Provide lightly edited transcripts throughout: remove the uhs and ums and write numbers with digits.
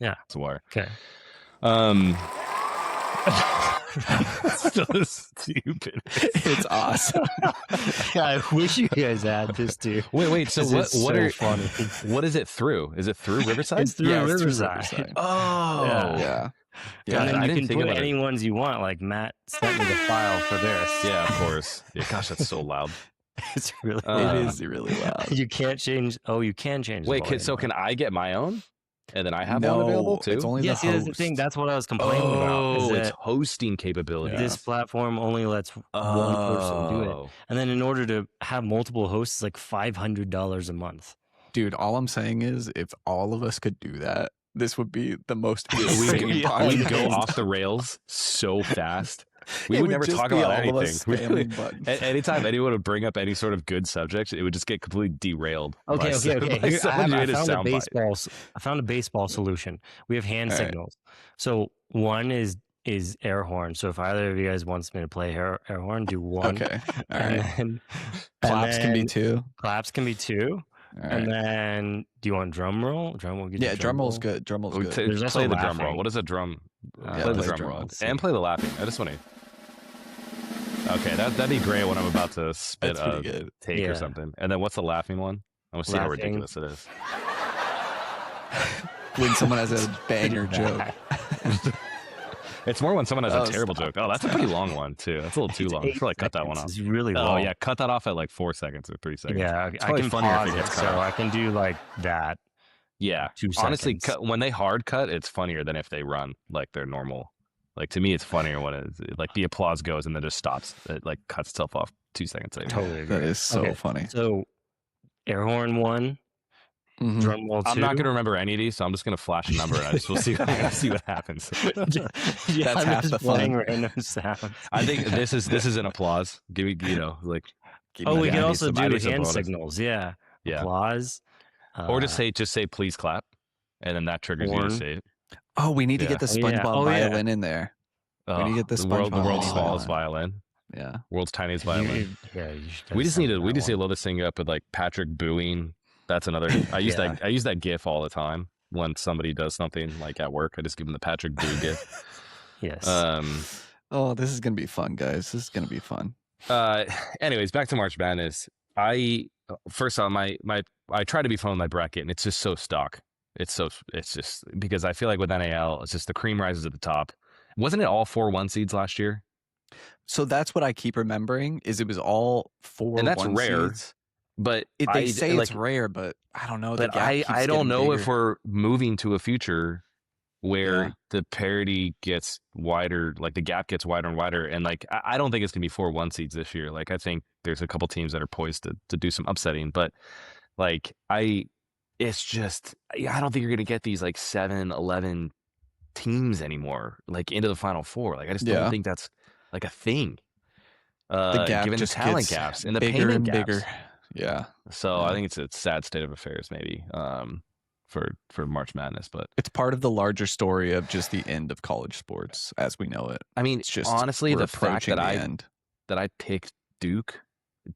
Yeah. That's why. Okay. So stupid. It's awesome. I wish you guys had this, dude. Wait. So what are funny? What is it through? Is it through Riverside? It's through Yeah, it's through Riverside. Riverside. Oh, Yeah. And then I you didn't can think put about it. any ones you want. Like Matt sent me the file for this. Yeah, of course. Yeah, gosh, that's so loud. It's really It is really loud. You can't change. Oh, you can change. the Wait, volume. so can I get my own? And then I have No, one available too? it's only Yes, the yeah, host. that's the thing. That's what I was complaining about. Is Oh, it's that hosting capability. this platform only lets one person do it, and then in order to have multiple hosts, it's like $500 a month. Dude, all I'm saying is if all of us could do that, this would be the most We insane would podcast. go off the rails so fast. We It would never just talk be about all of anything. us spamming buttons. Anytime anyone would bring up any sort of good subject, it would just get completely derailed. Okay. by Here, someone I doing a found a soundbite. I found a baseball solution. We have hand All right. signals. So one is air horn. So if either of you guys wants me to play air horn, do one. Okay. All And right. then Claps can be then two. Claps can be two. All right. And then, do you want drum roll? Drum roll. Yeah, drum roll's good. Drum roll's good. There's also Play the drum laughing. roll. What is a drum? Yeah, Play the play drum drum roll. roll. And play the laughing. I just want to. Okay, that'd be great when I'm about to spit That's pretty a good. take Yeah. or something. And then what's the laughing one? I want to see how Laughing. ridiculous it is. When someone has a banger joke. It's more when someone has Oh, a terrible joke. Oh, that's a pretty long one too. That's a little too long. I should probably cut that one off. It's really Oh long. yeah, cut that off at like 4 seconds or 3 seconds. Yeah, It's I probably can funnier if pause it it, gets cut so off. I can do like that. Yeah, 2 honestly, seconds. when they hard cut, it's funnier than if they run like they're normal. Like to me, it's funnier when it's like the applause goes and then just stops. It like cuts itself off 2 seconds later. Totally agree. That is so Okay. funny. So, air horn one, Mhm. drum roll two. I'm not gonna remember any of these, so I'm just gonna flash a number and I just will see. See what happens. Yeah, That's I'm half just the fun. playing random sounds. I think this is an applause. Give me, like Keep Oh, it we down. can I need also some- I do need some hand bonus. signals. Yeah. yeah, Applause. or just say please clap, and then that triggers you horn. to say it. Oh, we need to Yeah. get the Oh, yeah. SpongeBob Oh, yeah. violin in there. Oh, need to get the the SpongeBob world's violin. smallest violin, Yeah. world's tiniest violin. Yeah, you should We just need to something that load this thing up with like Patrick booing. That's another. I use Yeah. that. I use that GIF all the time when somebody does something like at work. I just give them the Patrick boo GIF. Yes. Oh, this is gonna be fun, guys. This is gonna be fun. Anyways, back to March Madness. First off, I try to be fun with my bracket, and it's just so stock. It's just because I feel like with NAL, it's just the cream rises at the top. Wasn't it all 4 1 seeds last year? So that's what I keep remembering is it was all 4 And that's 1 rare. seeds. But They say like, it's rare, but I don't know. The but gap I keeps don't getting know if bigger. we're moving to a future where Yeah. the parity gets wider, like the gap gets wider and wider. And like, I don't think it's going to be 4 1 seeds this year. Like, I think there's a couple teams that are poised to do some upsetting, but like, it's just, I don't think you're going to get these like 7, 11 teams anymore, like into the Final Four. Like, I just Yeah. don't think that's like a thing. The gap given the just talent gets gaps and the bigger payment and gaps. bigger. Yeah. So Yeah. I think it's a sad state of affairs, maybe, for March Madness. But It's part of the larger story of just the end of college sports as we know it. I mean, It's just honestly, we're the fact approaching that the end. I picked Duke,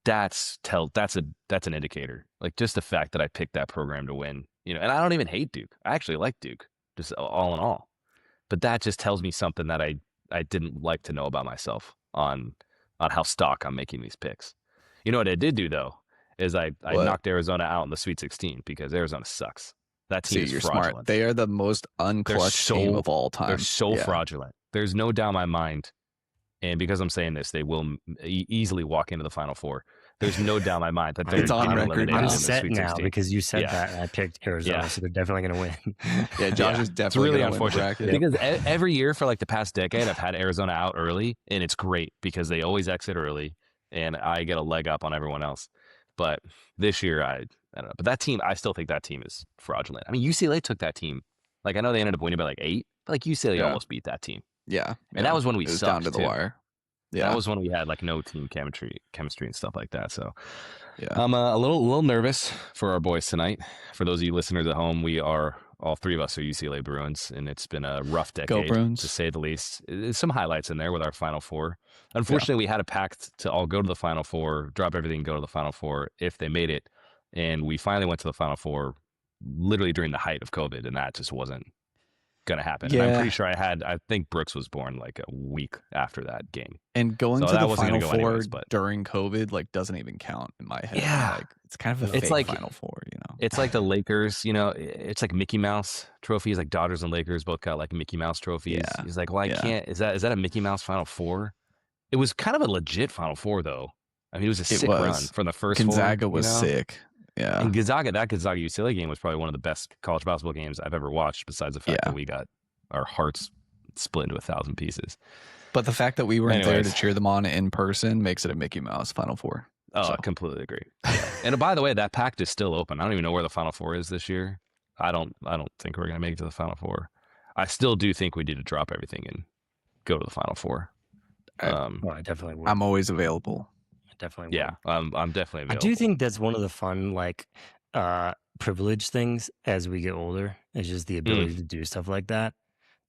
that's an indicator. Like just the fact that I picked that program to win, and I don't even hate Duke. I actually like Duke, just all in all. But that just tells me something that I didn't like to know about myself on how stock I'm making these picks. You know what I did do though is I What? knocked Arizona out in the Sweet 16 because Arizona sucks. That team See, is you're fraudulent. smart. They are the most unclutched team of all time. They're so Yeah. fraudulent. There's no doubt in my mind. And because I'm saying this, they will easily walk into the Final Four. There's no doubt in my mind that they're It's on getting record eliminated now. in I'm the set Sweet now 16. because you said Yeah. that and I picked Arizona, Yeah. so they're definitely going to win. Yeah, Josh Yeah. is It's definitely really gonna win the unfortunate bracket. because every year for like the past decade, I've had Arizona out early, and it's great because they always exit early, and I get a leg up on everyone else. But this year, I don't know. But that team, I still think that team is fraudulent. I mean, UCLA took that team. Like I know they ended up winning by like 8, but like UCLA Yeah. almost beat that team. Yeah. And that was when we it was sucked, down to the too. wire. Yeah. That was when we had like no team chemistry and stuff like that. So yeah. I'm a little nervous for our boys tonight. For those of you listeners at home, all three of us are UCLA Bruins, and it's been a rough decade, Bruins. to say the least. There's some highlights in there with our Final Four. Unfortunately, we had a pact to all go to the Final Four, drop everything, go to the Final Four if they made it. And we finally went to the Final Four literally during the height of COVID, and that just wasn't going to happen. And I'm Yeah. pretty sure I think Brooks was born like a week after that game. And going So to that the wasn't Final gonna go Four anyways, but- during COVID like doesn't even count in my head. Yeah. Like it's kind of a It's fake like- Final Four, you know. It's like the Lakers, you know, it's like Mickey Mouse trophies, like Dodgers and Lakers both got like Mickey Mouse trophies. Yeah. He's like, well, I Yeah. can't, is that a Mickey Mouse Final Four? It was kind of a legit Final Four though. I mean, it was a sick run was. from the first Gonzaga four, was you know? sick. Yeah. And that Gonzaga UCLA game was probably one of the best college basketball games I've ever watched, besides the fact Yeah. that we got our hearts split into 1,000 pieces. But the fact that we weren't there to Anyways. cheer them on in person makes it a Mickey Mouse Final Four. Oh, So. I completely agree. And by the way, that pact is still open. I don't even know where the Final Four is this year. I don't think we're gonna make it to the Final Four. I still do think we need to drop everything and go to the Final Four. Well, I definitely would. I'm always available. I definitely Yeah, would. I'm definitely I available. do think that's one of the fun, like, privilege things as we get older. Is just the ability to do stuff like that.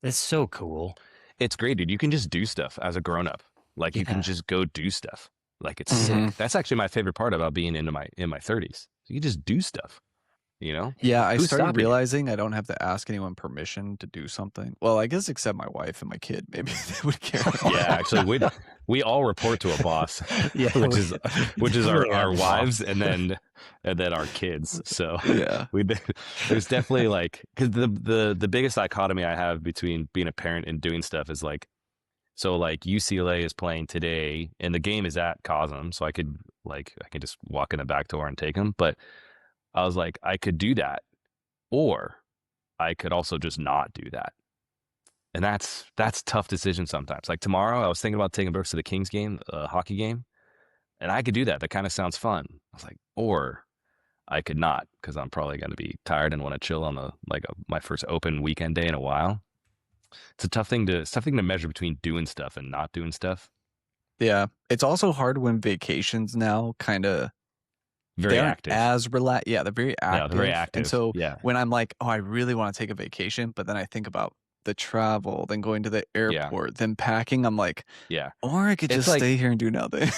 That's so cool. It's great, dude. You can just do stuff as a grown up. Like you Yeah. can just go do stuff. Like it's Mhm. sick. That's actually my favorite part about being in my 30s. You just do stuff. You know? Yeah, I Who's started stopping you? realizing I don't have to ask anyone permission to do something. Well, I guess except my wife and my kid. Maybe they would care. Yeah, actually, we all report to a boss, Yeah, which is really our are wives, and then our kids. So Yeah. there's definitely like, because the biggest dichotomy I have between being a parent and doing stuff is like, so like UCLA is playing today, and the game is at Cosm, so I can just walk in the back door and take them. But I was like, I could do that, or I could also just not do that. And that's a tough decision sometimes. Like tomorrow, I was thinking about taking Brooks to the Kings game, hockey game, and I could do that. That kind of sounds fun. I was like, or I could not, because I'm probably going to be tired and want to chill on my first open weekend day in a while. It's a tough thing to measure between doing stuff and not doing stuff. Yeah. It's also hard when vacations now kind of Very active. as relaxed. Yeah, they're very active. Yeah, they're very active. And so yeah, when I'm like, oh, I really want to take a vacation, but then I think about the travel, then going to the airport, then packing, I'm like, yeah. or I could It's just like- stay here and do nothing.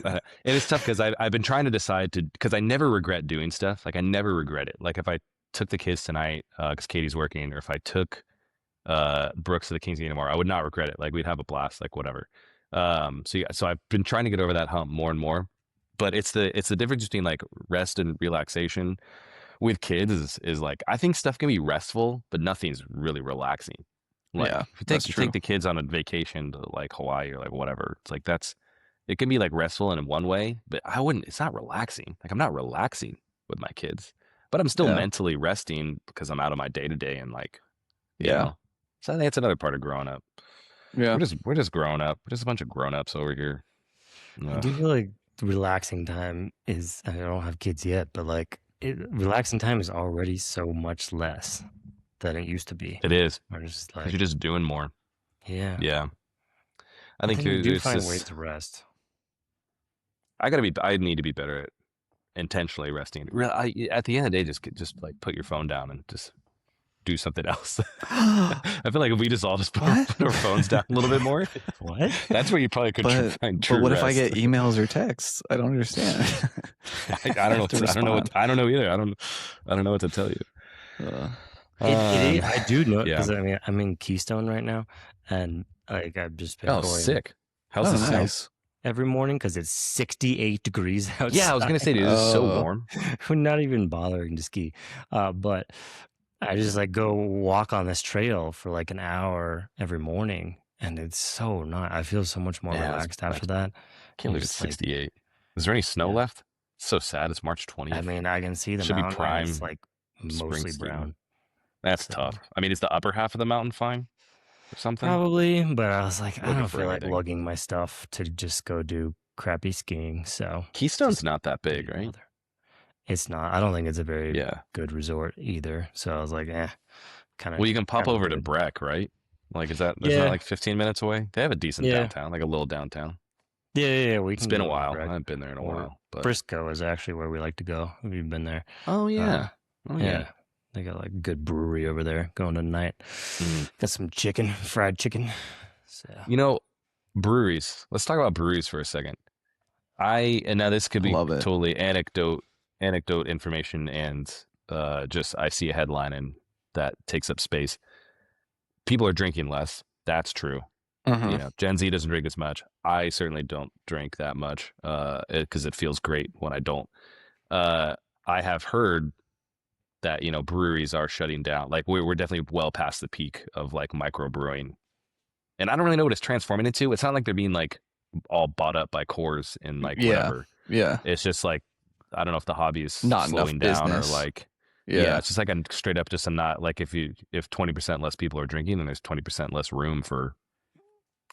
And it's tough because I've been trying to decide because I never regret doing stuff. Like I never regret it. Like if I took the kids tonight because Katie's working, or if I took Brooks to the Kings game tomorrow, I would not regret it. Like we'd have a blast, like whatever. So I've been trying to get over that hump more and more. But it's the difference between like rest and relaxation with kids is like, I think stuff can be restful, but nothing's really relaxing. Like Yeah, if you that's take true. the kids on a vacation to like Hawaii or like whatever, it's like it can be like restful in one way, but it's not relaxing. Like I'm not relaxing with my kids, but I'm still Yeah. mentally resting because I'm out of my day to day and like, you Yeah. know. So I think that's another part of growing up. Yeah. We're just growing up. We're just a bunch of grown ups over here. I do feel like relaxing time is, I don't have kids yet, but like relaxing time is already so much less than it used to be. It is. Or just 'Cause like, you're just doing more. yeah. Yeah. I think we do it's find just- ways to rest. I need to be better at intentionally resting. At the end of the day, just like put your phone down and just do something else. I feel like if we just all just put our phones down a little bit more, What? that's where you probably could find true But what if I rest. get emails or texts? I don't understand. I don't know. have to I don't know. respond. I don't know either. I don't know what to tell you. I do know, yeah. because I mean, I'm in Keystone right now, and like I've just been Oh, going sick. How's Oh, the sound? nice. every morning because it's 68 degrees outside. Yeah, I was gonna say, dude, it's so Oh. warm. We're not even bothering to ski. But I just like go walk on this trail for like an hour every morning, and it's so nice. I feel so much more Yeah, it's relaxed after that. Can't believe it's Just, like, 68. Is there any snow Yeah. left? It's so sad. It's March 20th. I mean, I can see the Should be mountain. prime and it's like mostly spring season. brown. That's so- tough. I mean, is the upper half of the mountain fine or something? Probably, but I was like, I Looking don't for feel like anything. lugging my stuff to just go do crappy skiing. So Keystone's just not that big, did right? another. It's not. I don't think it's a very Yeah. good resort either. So I was like, kind of. Well, you can pop over to Breck, right? Like, is that there's Yeah. not like 15 minutes away? They have a decent Yeah. downtown, like a little downtown. Yeah. We It's can been a go to while. I Breck. haven't been there in a or while. But Frisco is actually where we like to go. Have you been there? oh yeah, Yeah. They got like good brewery over there going tonight. Mm. Got some chicken, fried chicken. So You know, breweries. Let's talk about breweries for a second. And now this could be Love it. totally anecdote information, and just I see a headline and that takes up space. people are drinking less. That's true. You know, Gen Z doesn't drink as much. I certainly don't drink that much because it feels great when I don't. I have heard that, you know, breweries are shutting down. Like we're definitely well past the peak of like microbrewing. And I don't really know what it's transforming into. It's not like they're being like all bought up by Coors and like whatever. Yeah. It's just like, I don't know if the hobby is Not slowing enough down business. or like, Yeah. it's just like a straight up just a not like if 20% less people are drinking, then there's 20% less room for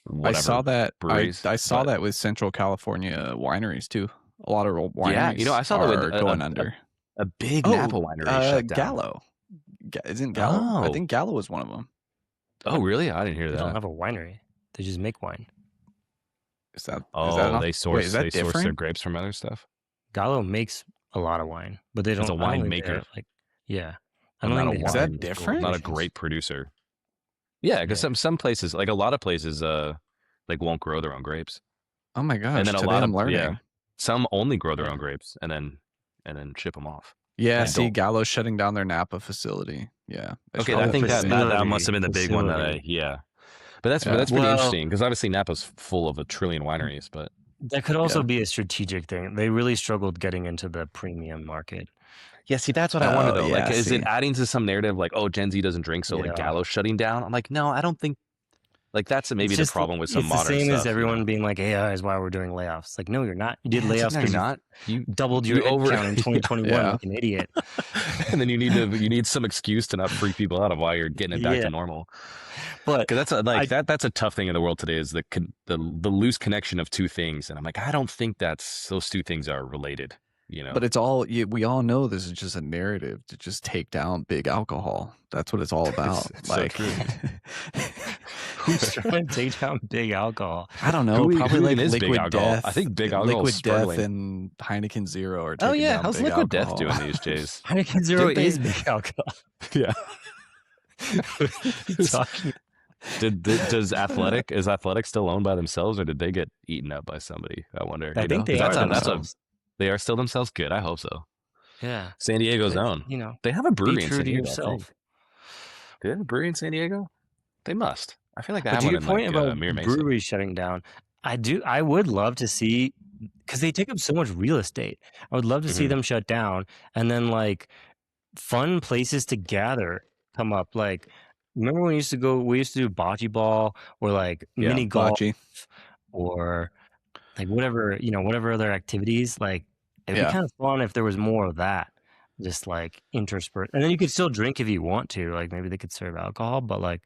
whatever I saw that. breweries. I saw that with Central California wineries too. A lot of old wineries. Yeah, you know, I saw that with going under. A big Napa winery shut down. Gallo. Isn't Gallo? I Oh. think Gallo was one of them. Oh, really? I didn't hear They don't that. have a winery. They just make wine. Is that? They source is that they source their different? grapes from other stuff. Gallo makes a lot of wine, but they don't. It's a I don't wine think maker. they're, like, yeah. I I'm don't not think a they Is have that any different? Not a locations. great producer. Yeah, because some places, like a lot of places, like won't grow their own grapes, Oh my gosh! and then a today lot I'm of learning. some only grow their Yeah. own grapes and then ship them off. Yeah, And see, don't- Gallo's shutting down their Napa facility. Yeah. Okay, Oh, I think that facility, must have been the big one that facility. But that's Yeah. pretty Well- interesting because obviously Napa's full of a trillion wineries, but That could also Yeah. be a strategic thing. They really struggled getting into the premium market. yeah, see, that's what I wonder Oh, though. Like, yeah, is it see. adding to some narrative like, oh, Gen Z doesn't drink, so like Yeah. Gallo's shutting down? I'm like, no, I don't think. Like that's maybe It's the just- problem with some it's modern the same stuff. as everyone being like, AI is why we're doing layoffs. Like, no, you're not. You did Yeah, layoffs no, because you're you not. You doubled you your over- headcount in 2021 Yeah. like an idiot. and then you need some excuse to not freak people out of why you're getting it back Yeah. to normal. But Because that's a tough thing in the world today is the loose connection of two things, and I'm like, I don't think those two things are related. You know, But it's all we all know. This is just a narrative to just take down big alcohol. That's what it's all about. It's so like, true. who's trying to take down big alcohol? I don't know. Who Probably even like is big Liquid alcohol? Death. I think big alcohol is Liquid Death struggling. and Heineken Zero are Oh taking yeah, down how's big Liquid alcohol. Death doing these days? Heineken Zero Did they- is big alcohol. Yeah. What are you talking? Is Athletic still owned by themselves, or did they get eaten up by somebody? I wonder. I you think know? they 'Cause are that's themselves. they are still themselves. Good. I hope so. Yeah. San Diego's But, own. you know, They have a brewery be in true San to Diego. I yourself. think. Do they have a brewery in San Diego? They must. I feel like they But have to one your in point like, about Mira Mesa. breweries shutting down, I would love to see, because they take up so much real estate. I would love to see Mhm. them shut down, and then like fun places to gather come up. Like, remember when we used to do bocce ball or like Yeah, mini golf Bocce. or like whatever other activities. Like, it'd be Yeah. kind of fun if there was more of that, just like interspersed. And then you could still drink if you want to. Like, maybe they could serve alcohol, but like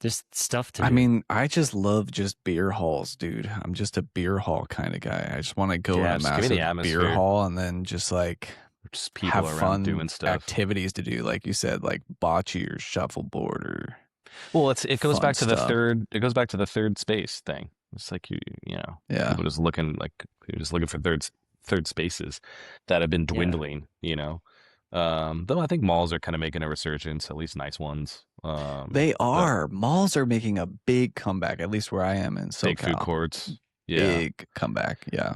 just stuff to I do. mean, I just love just beer halls, dude. I'm just a beer hall kind of guy. I just want to go Yeah, in a just give me the massive beer atmosphere. hall and then just like Just people have around fun doing stuff. activities to do, like you said, like bocce or shuffleboard or Well, it goes fun back to the stuff. third. It goes back to the third space thing. It's like you know, yeah. people just looking for third spaces that have been dwindling. You know, though I think malls are kind of making a resurgence, at least nice ones. They are. Malls are making a big comeback, at least where I am in SoCal. big food courts. Yeah, Big comeback. Yeah.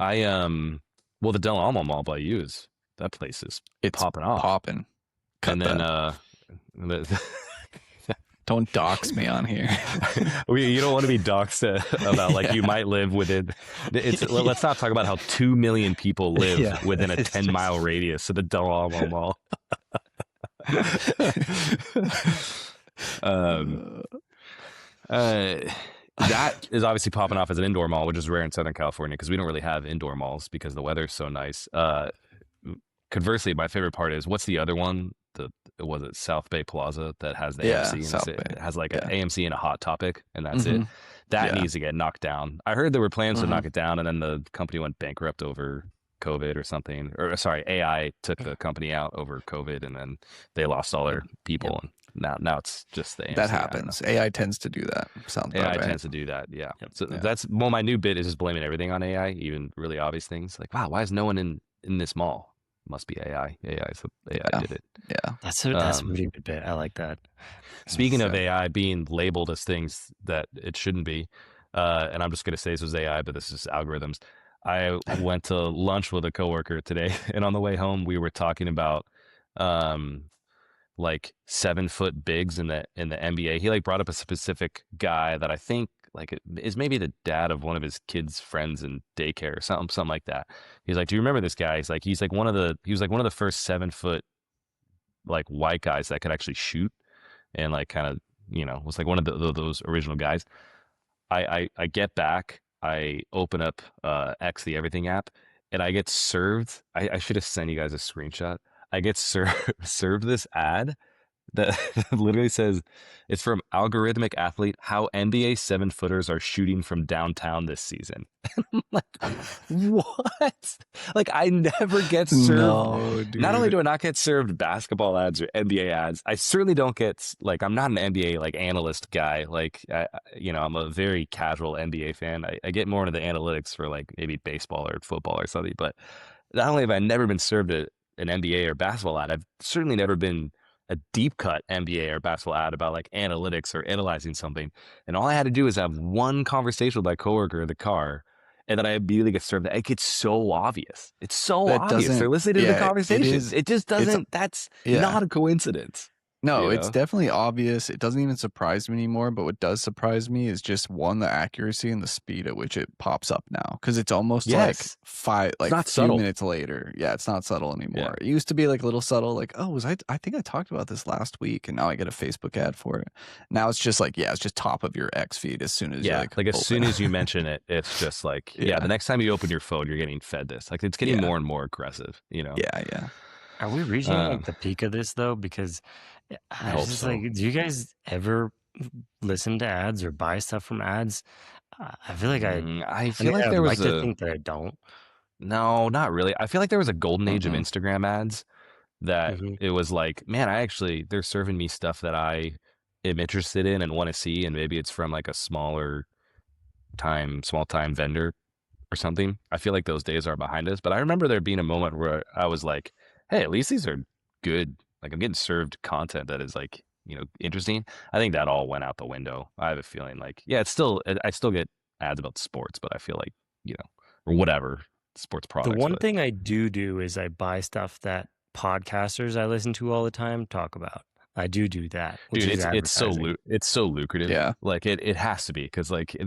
Well, the Del Almo Mall by you that place is It's popping off. popping. Cut And then that. Don't dox me on here. you don't want to be doxxed about like you might live within. Let's not talk about how 2 million people live Yeah, within a it's 10-mile radius of the Del Almo Mall. That is obviously popping off as an indoor mall, which is rare in Southern California because we don't really have indoor malls because the weather's so nice. Conversely, my favorite part is what's the other one? Was it South Bay Plaza that has the Yeah, AMC? And South it Bay. has like Yeah. an AMC and a Hot Topic, and that's it. Mhm. That Yeah. needs to get knocked down. I heard there were plans to Mhm. knock it down, and then the company went bankrupt over COVID or something. Or sorry, AI took the company out over COVID, and then they lost all their people. And now it's just the AMC. That I don't know. happens. AI tends to do that. Sounds AI about right. tends to do that, yeah. Yep. So Yeah. my new bit is just blaming everything on AI, even really obvious things like, wow, why is no one in this mall? Must be AI. AI Yeah. did it. Yeah. That's a pretty good bit. I like that. Speaking of So- AI being labeled as things that it shouldn't be, and I'm just going to say this was AI, but this is algorithms. I went to lunch with a coworker today, and on the way home, we were talking about like 7-foot bigs in the NBA. He like brought up a specific guy that I think like is maybe the dad of one of his kids' friends in daycare or something like that. He's like, "Do you remember this guy?" He was like one of the first 7-foot like white guys that could actually shoot and like kind of was like one of those original guys. I get back, I open up X the Everything app, and I get served. I should have sent you guys a screenshot. I get served this ad that literally says it's from Algorithmic Athlete, how NBA 7-footers are shooting from downtown this season. I'm like, what? Like, I never get served. No, dude. Not only do I not get served basketball ads or NBA ads, I certainly don't get like I'm not an NBA like analyst guy. Like, I'm a very casual NBA fan. I get more into the analytics for like maybe baseball or football or something. But not only have I never been served an NBA or basketball ad, I've certainly never been a deep cut NBA or basketball ad about like analytics or analyzing something. And all I had to do is have one conversation with my coworker in the car. And then I immediately get served that. It gets so obvious. It's so obvious. They're listening to the conversation. It just doesn't, that's not a coincidence. No, it's definitely obvious. It doesn't even surprise me anymore. But what does surprise me is just one, the accuracy and the speed at which it pops up now. Because it's almost like a few minutes later. Yeah, it's not subtle anymore. It used to be like a little subtle, like, oh, I think I talked about this last week, and now I get a Facebook ad for it. Now it's just like, it's just top of your X feed as soon as you like as soon as you mention it, it's just like, the next time you open your phone, you're getting fed this. Like it's getting more and more aggressive, Yeah. Are we reaching like the peak of this though? Because I was just like, do you guys ever listen to ads or buy stuff from ads? I feel like I feel like there was to think that I don't. No, not really. I feel like there was a golden age of Instagram ads that it was like, man, they're serving me stuff that I am interested in and want to see, and maybe it's from like a small time vendor or something. I feel like those days are behind us, but I remember there being a moment where I was like, hey, at least these are good. Like I'm getting served content that is like, interesting. I think that all went out the window. I have a feeling like, I still get ads about sports, but I feel like, or whatever sports products. The one thing I do is I buy stuff that podcasters I listen to all the time talk about. I do that. Dude, it's so lucrative. Yeah. Like it has to be because like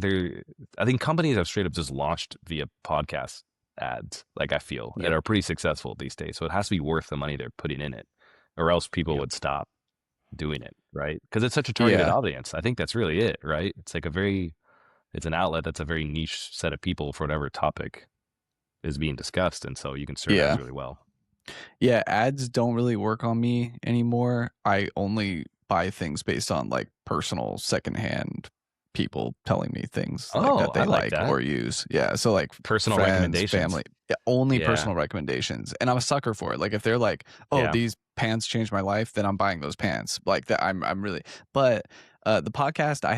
I think companies have straight up just launched via podcast ads, like I feel, that are pretty successful these days. So it has to be worth the money they're putting in it, or else people would stop doing it, right? Because it's such a targeted audience. I think that's really it, right? It's like it's an outlet that's a very niche set of people for whatever topic is being discussed, and so you can serve that really well. Yeah, ads don't really work on me anymore. I only buy things based on like personal secondhand people telling me things that they like or use. Yeah, so like personal friends, recommendations, family, only personal recommendations. And I'm a sucker for it. Like if they're like, oh, these pants changed my life, then I'm buying those pants. Like that, I'm really. But the podcast I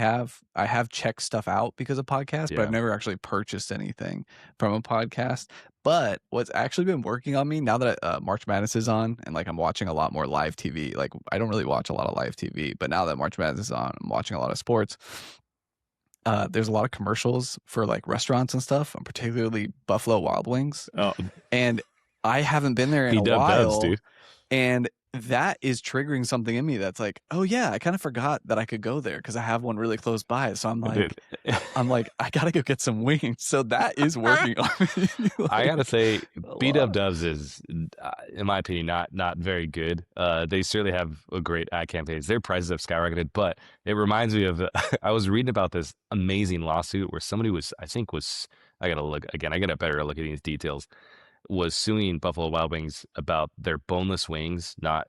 have checked stuff out because of podcasts, but I've never actually purchased anything from a podcast. But what's actually been working on me now that March Madness is on, and like I'm watching a lot more live TV. Like I don't really watch a lot of live TV, but now that March Madness is on, I'm watching a lot of sports. There's a lot of commercials for like restaurants and stuff, and particularly Buffalo Wild Wings. Oh. And I haven't been there in a while, dude. And that is triggering something in me that's like, oh yeah, I kind of forgot that I could go there because I have one really close by. So I'm like, I gotta go get some wings. So that is working on me. Like, I gotta say, B-Dubs is, in my opinion, not very good. They certainly have a great ad campaigns. Their prices have skyrocketed, but it reminds me of I was reading about this amazing lawsuit where somebody I gotta look again. I gotta better look at these details. Was suing Buffalo Wild Wings about their boneless wings not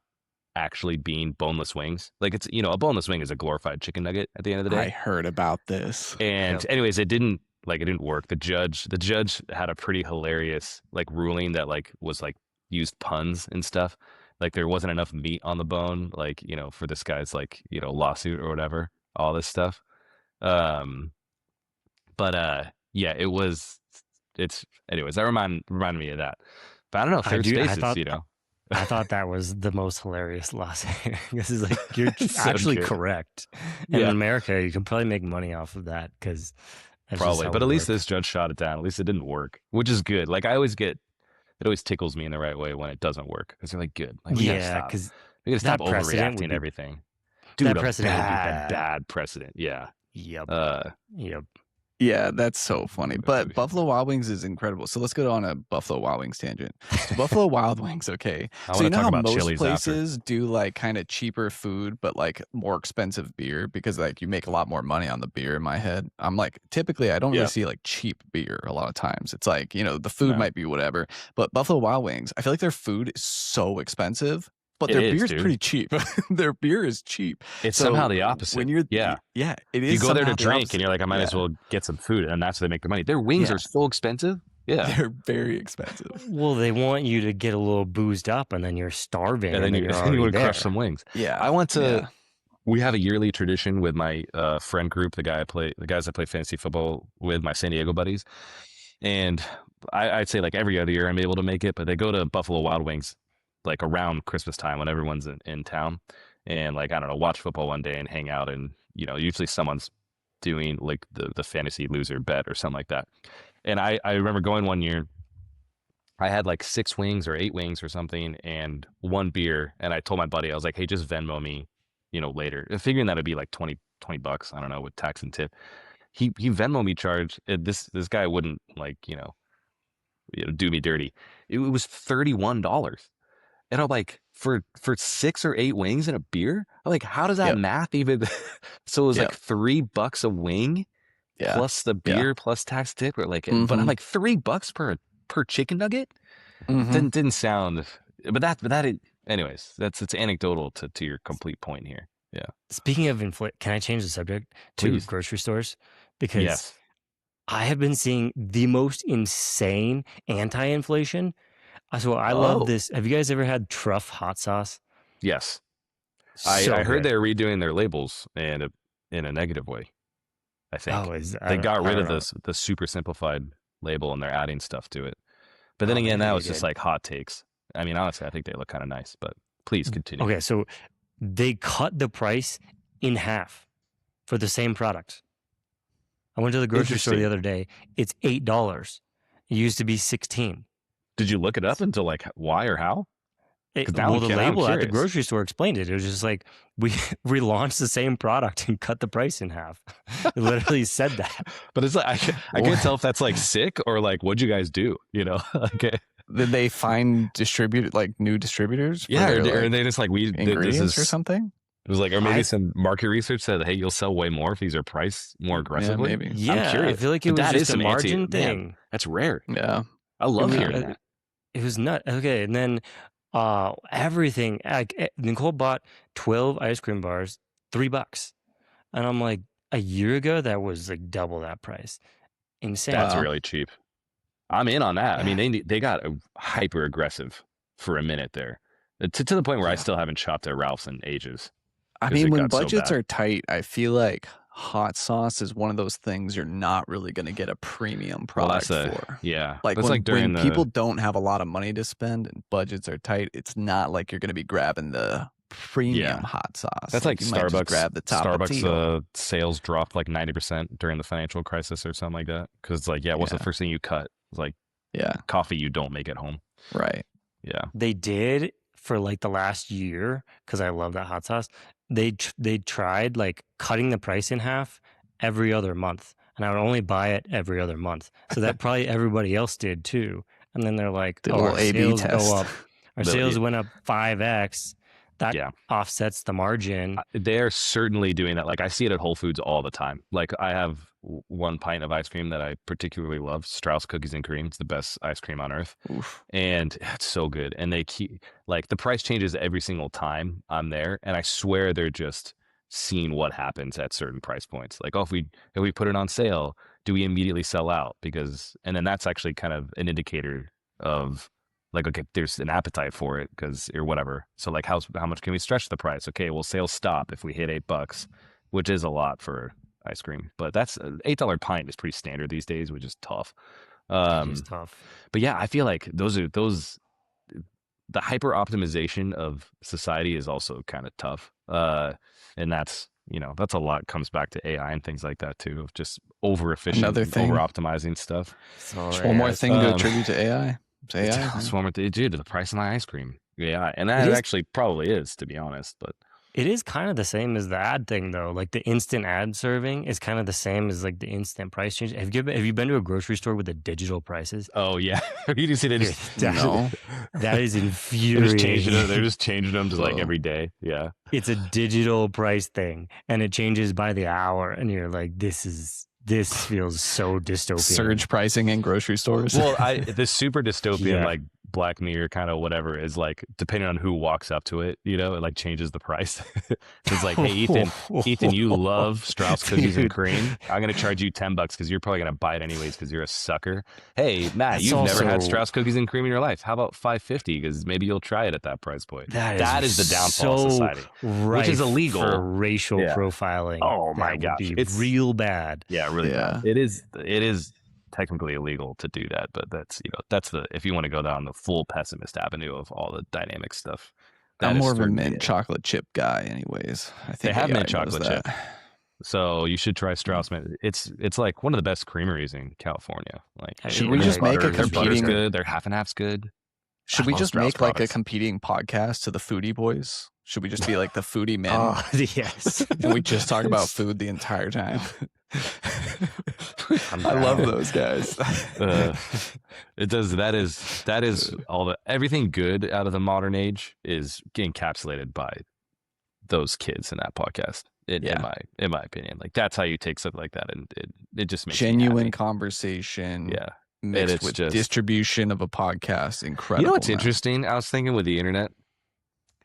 actually being boneless wings. Like it's, a boneless wing is a glorified chicken nugget at the end of the day. I heard about this. And anyways, it didn't work. The judge had a pretty hilarious like ruling that like was like used puns and stuff. Like there wasn't enough meat on the bone, like, for this guy's like, lawsuit or whatever, all this stuff. Anyways, that reminded me of that. But I don't know, third spaces, I thought that was the most hilarious lawsuit. This is like, you're actually correct. And in America, you can probably make money off of that because probably, but at least this judge shot it down. At least it didn't work, which is good. Like it always tickles me in the right way when it doesn't work because they're like, good. Like, because We gotta stop That precedent would overreacting to be everything. Dude, that a precedent would be bad, bad. bad precedent. Yeah. Yep. Uh, Yep. Yeah, that's so funny. But Buffalo Wild Wings is incredible. So let's go on a Buffalo Wild Wings tangent. So Buffalo Wild Wings, okay. I So want you to know talk how about most Chili's after. places do like kind of cheaper food, but like more expensive beer because like you make a lot more money on the beer in my head. I'm like, typically I don't really see like cheap beer a lot of times. It's like, you know, the food No. might be whatever, but Buffalo Wild Wings, I feel like their food is so expensive. But It their is, beer's dude. pretty cheap. Their beer is cheap. It's So somehow the opposite. when you're, yeah, it is. you go there to somehow the drink, opposite. and you're like, I might as well get some food, and that's where they make their money. Their wings are so expensive. Yeah, They're very expensive. Well, they want you to get a little boozed up, and then you're starving, and then you're you already want to there. crush some wings. Yeah, I went to. We have a yearly tradition with my friend group, the guys I play fantasy football with, my San Diego buddies, and I'd say like every other year I'm able to make it, but they go to Buffalo Wild Wings like around Christmas time when everyone's in town, and like I don't know, watch football one day and hang out, and you know usually someone's doing like the fantasy loser bet or something like that. And I remember going one year, I had like 6 wings or 8 wings or something and 1 beer, and I told my buddy, I was like, hey, just Venmo me, you know, later, figuring that it'd be like 20 bucks, I don't know, with tax and tip. He Venmo me charged. This guy wouldn't like do me dirty. It was $31. And I'm like, for 6 or 8 wings and a beer? I'm like, how does that math even? So it was like $3 a wing, plus the beer, plus tax tip, or like, but I'm like $3 per chicken nugget. Didn't sound, anyways, it's anecdotal to your complete point here. Yeah. Speaking of can I change the subject to Please. grocery stores? Because I have been seeing the most insane anti-inflation. So I love this. Have you guys ever had Truff hot sauce? Yes. So I heard good. they're redoing their labels in a negative way. I think they got rid of the super simplified label and they're adding stuff to it. But then again, that was just like hot takes. I mean, honestly, I think they look kind of nice, but please continue. Okay, so they cut the price in half for the same product. I went to the grocery store the other day. It's $8. It used to be $16. Did you look it up into like why or how? Well, the label at the grocery store explained it. It was just like, we relaunched the same product and cut the price in half. It literally said that. But it's like, I can't tell if that's like sick or like, what'd you guys do? You know? Okay. Did they find new distributors? Yeah, or they just like, ingredients or something? It was like, or maybe some market research said, hey, you'll sell way more if these are priced more aggressively. Yeah, maybe. Yeah, I'm curious. I feel like it was just a margin thing. Man, that's rare. Yeah. I love hearing that. It was nuts. Okay, and then everything. Like Nicole bought 12 ice cream bars, $3, and I'm like, a year ago that was like double that price. Insane. That's really cheap. I'm in on that. I mean, they got hyper aggressive for a minute there, to the point where I still haven't shopped at Ralph's in ages. I mean, when budgets are tight, I feel like hot sauce is one of those things you're not really going to get a premium product for. Yeah. Like when people don't have a lot of money to spend and budgets are tight, it's not like you're going to be grabbing the premium hot sauce. That's like you Starbucks. Might just grab the top Starbucks sales dropped like 90% during the financial crisis or something like that. Because it's like, what's the first thing you cut? It's like coffee you don't make at home. Right. Yeah. They did for like the last year, because I love that hot sauce. They tried like cutting the price in half every other month, and I would only buy it every other month. So that probably everybody else did too. And then they're like, our sales go up. Our sales went up 5x. That offsets the margin. They are certainly doing that. Like I see it at Whole Foods all the time. Like I have 1 pint of ice cream that I particularly love, Strauss Cookies and Cream. It's the best ice cream on earth. Oof. And it's so good. And they keep like the price changes every single time I'm there. And I swear they're just seeing what happens at certain price points. Like, if we put it on sale, do we immediately sell out? And then that's actually kind of an indicator of like, okay, there's an appetite for it or whatever. So like how much can we stretch the price? Okay, well, sales stop if we hit $8, which is a lot for ice cream, but that's $8 pint is pretty standard these days, which is tough. It's tough. But yeah, I feel like the hyper optimization of society is also kind of tough. And that's a lot comes back to AI and things like that too, of just over efficient, over optimizing stuff. One more thing to attribute to AI. One more thing, dude, the price of my ice cream. Yeah, and that actually probably is, to be honest. But it is kind of the same as the ad thing, though. Like the instant ad serving is kind of the same as like the instant price change. Have you been to a grocery store with the digital prices? oh yeah, you just see they just No. That is they're infuriating. they're just changing them just like every day. Yeah, It's a digital price thing, and it changes by the hour, and you're like, this feels so dystopian. Surge pricing in grocery stores. Well, the super dystopian Yeah. like Black Mirror kind of whatever is like depending on who walks up to it, you know, it like changes the price. It's like, hey Ethan, you love Strauss cookies and cream. I'm gonna charge you $10 because you're probably gonna buy it anyways because you're a sucker. Hey Matt, That's you've never had also- Strauss cookies and cream in your life. How about $5.50? Because maybe you'll try it at that price point. That is the downfall of so society, which is rife illegal. for racial Yeah. profiling. Oh my That would gosh, be it's real bad. Yeah, really Yeah. bad. It is technically illegal to do that, but that's if you want to go down the full pessimist avenue of all the dynamic stuff. I'm more of a mint chocolate chip guy, anyways. I think They have mint AI knows chocolate that. chip. So you should try Strauss mint. It's like one of the best creameries in California. Like, Should we just make a their butter's competing? good. Their half and half's good. Should I we love just Strauss make like a products. competing podcast to the Foodie Boys? Should we just be like the Foodie Men? Oh, yes. And we just talk about food the entire time. I'm I love down. those guys. It does. That is everything good out of the modern age is encapsulated by those kids in that podcast. In my opinion, like that's how you take something like that, and it just makes me Genuine happy. conversation. Yeah. Mixed it's with just- distribution of a podcast. Incredible. You know what's man. interesting? I was thinking with the internet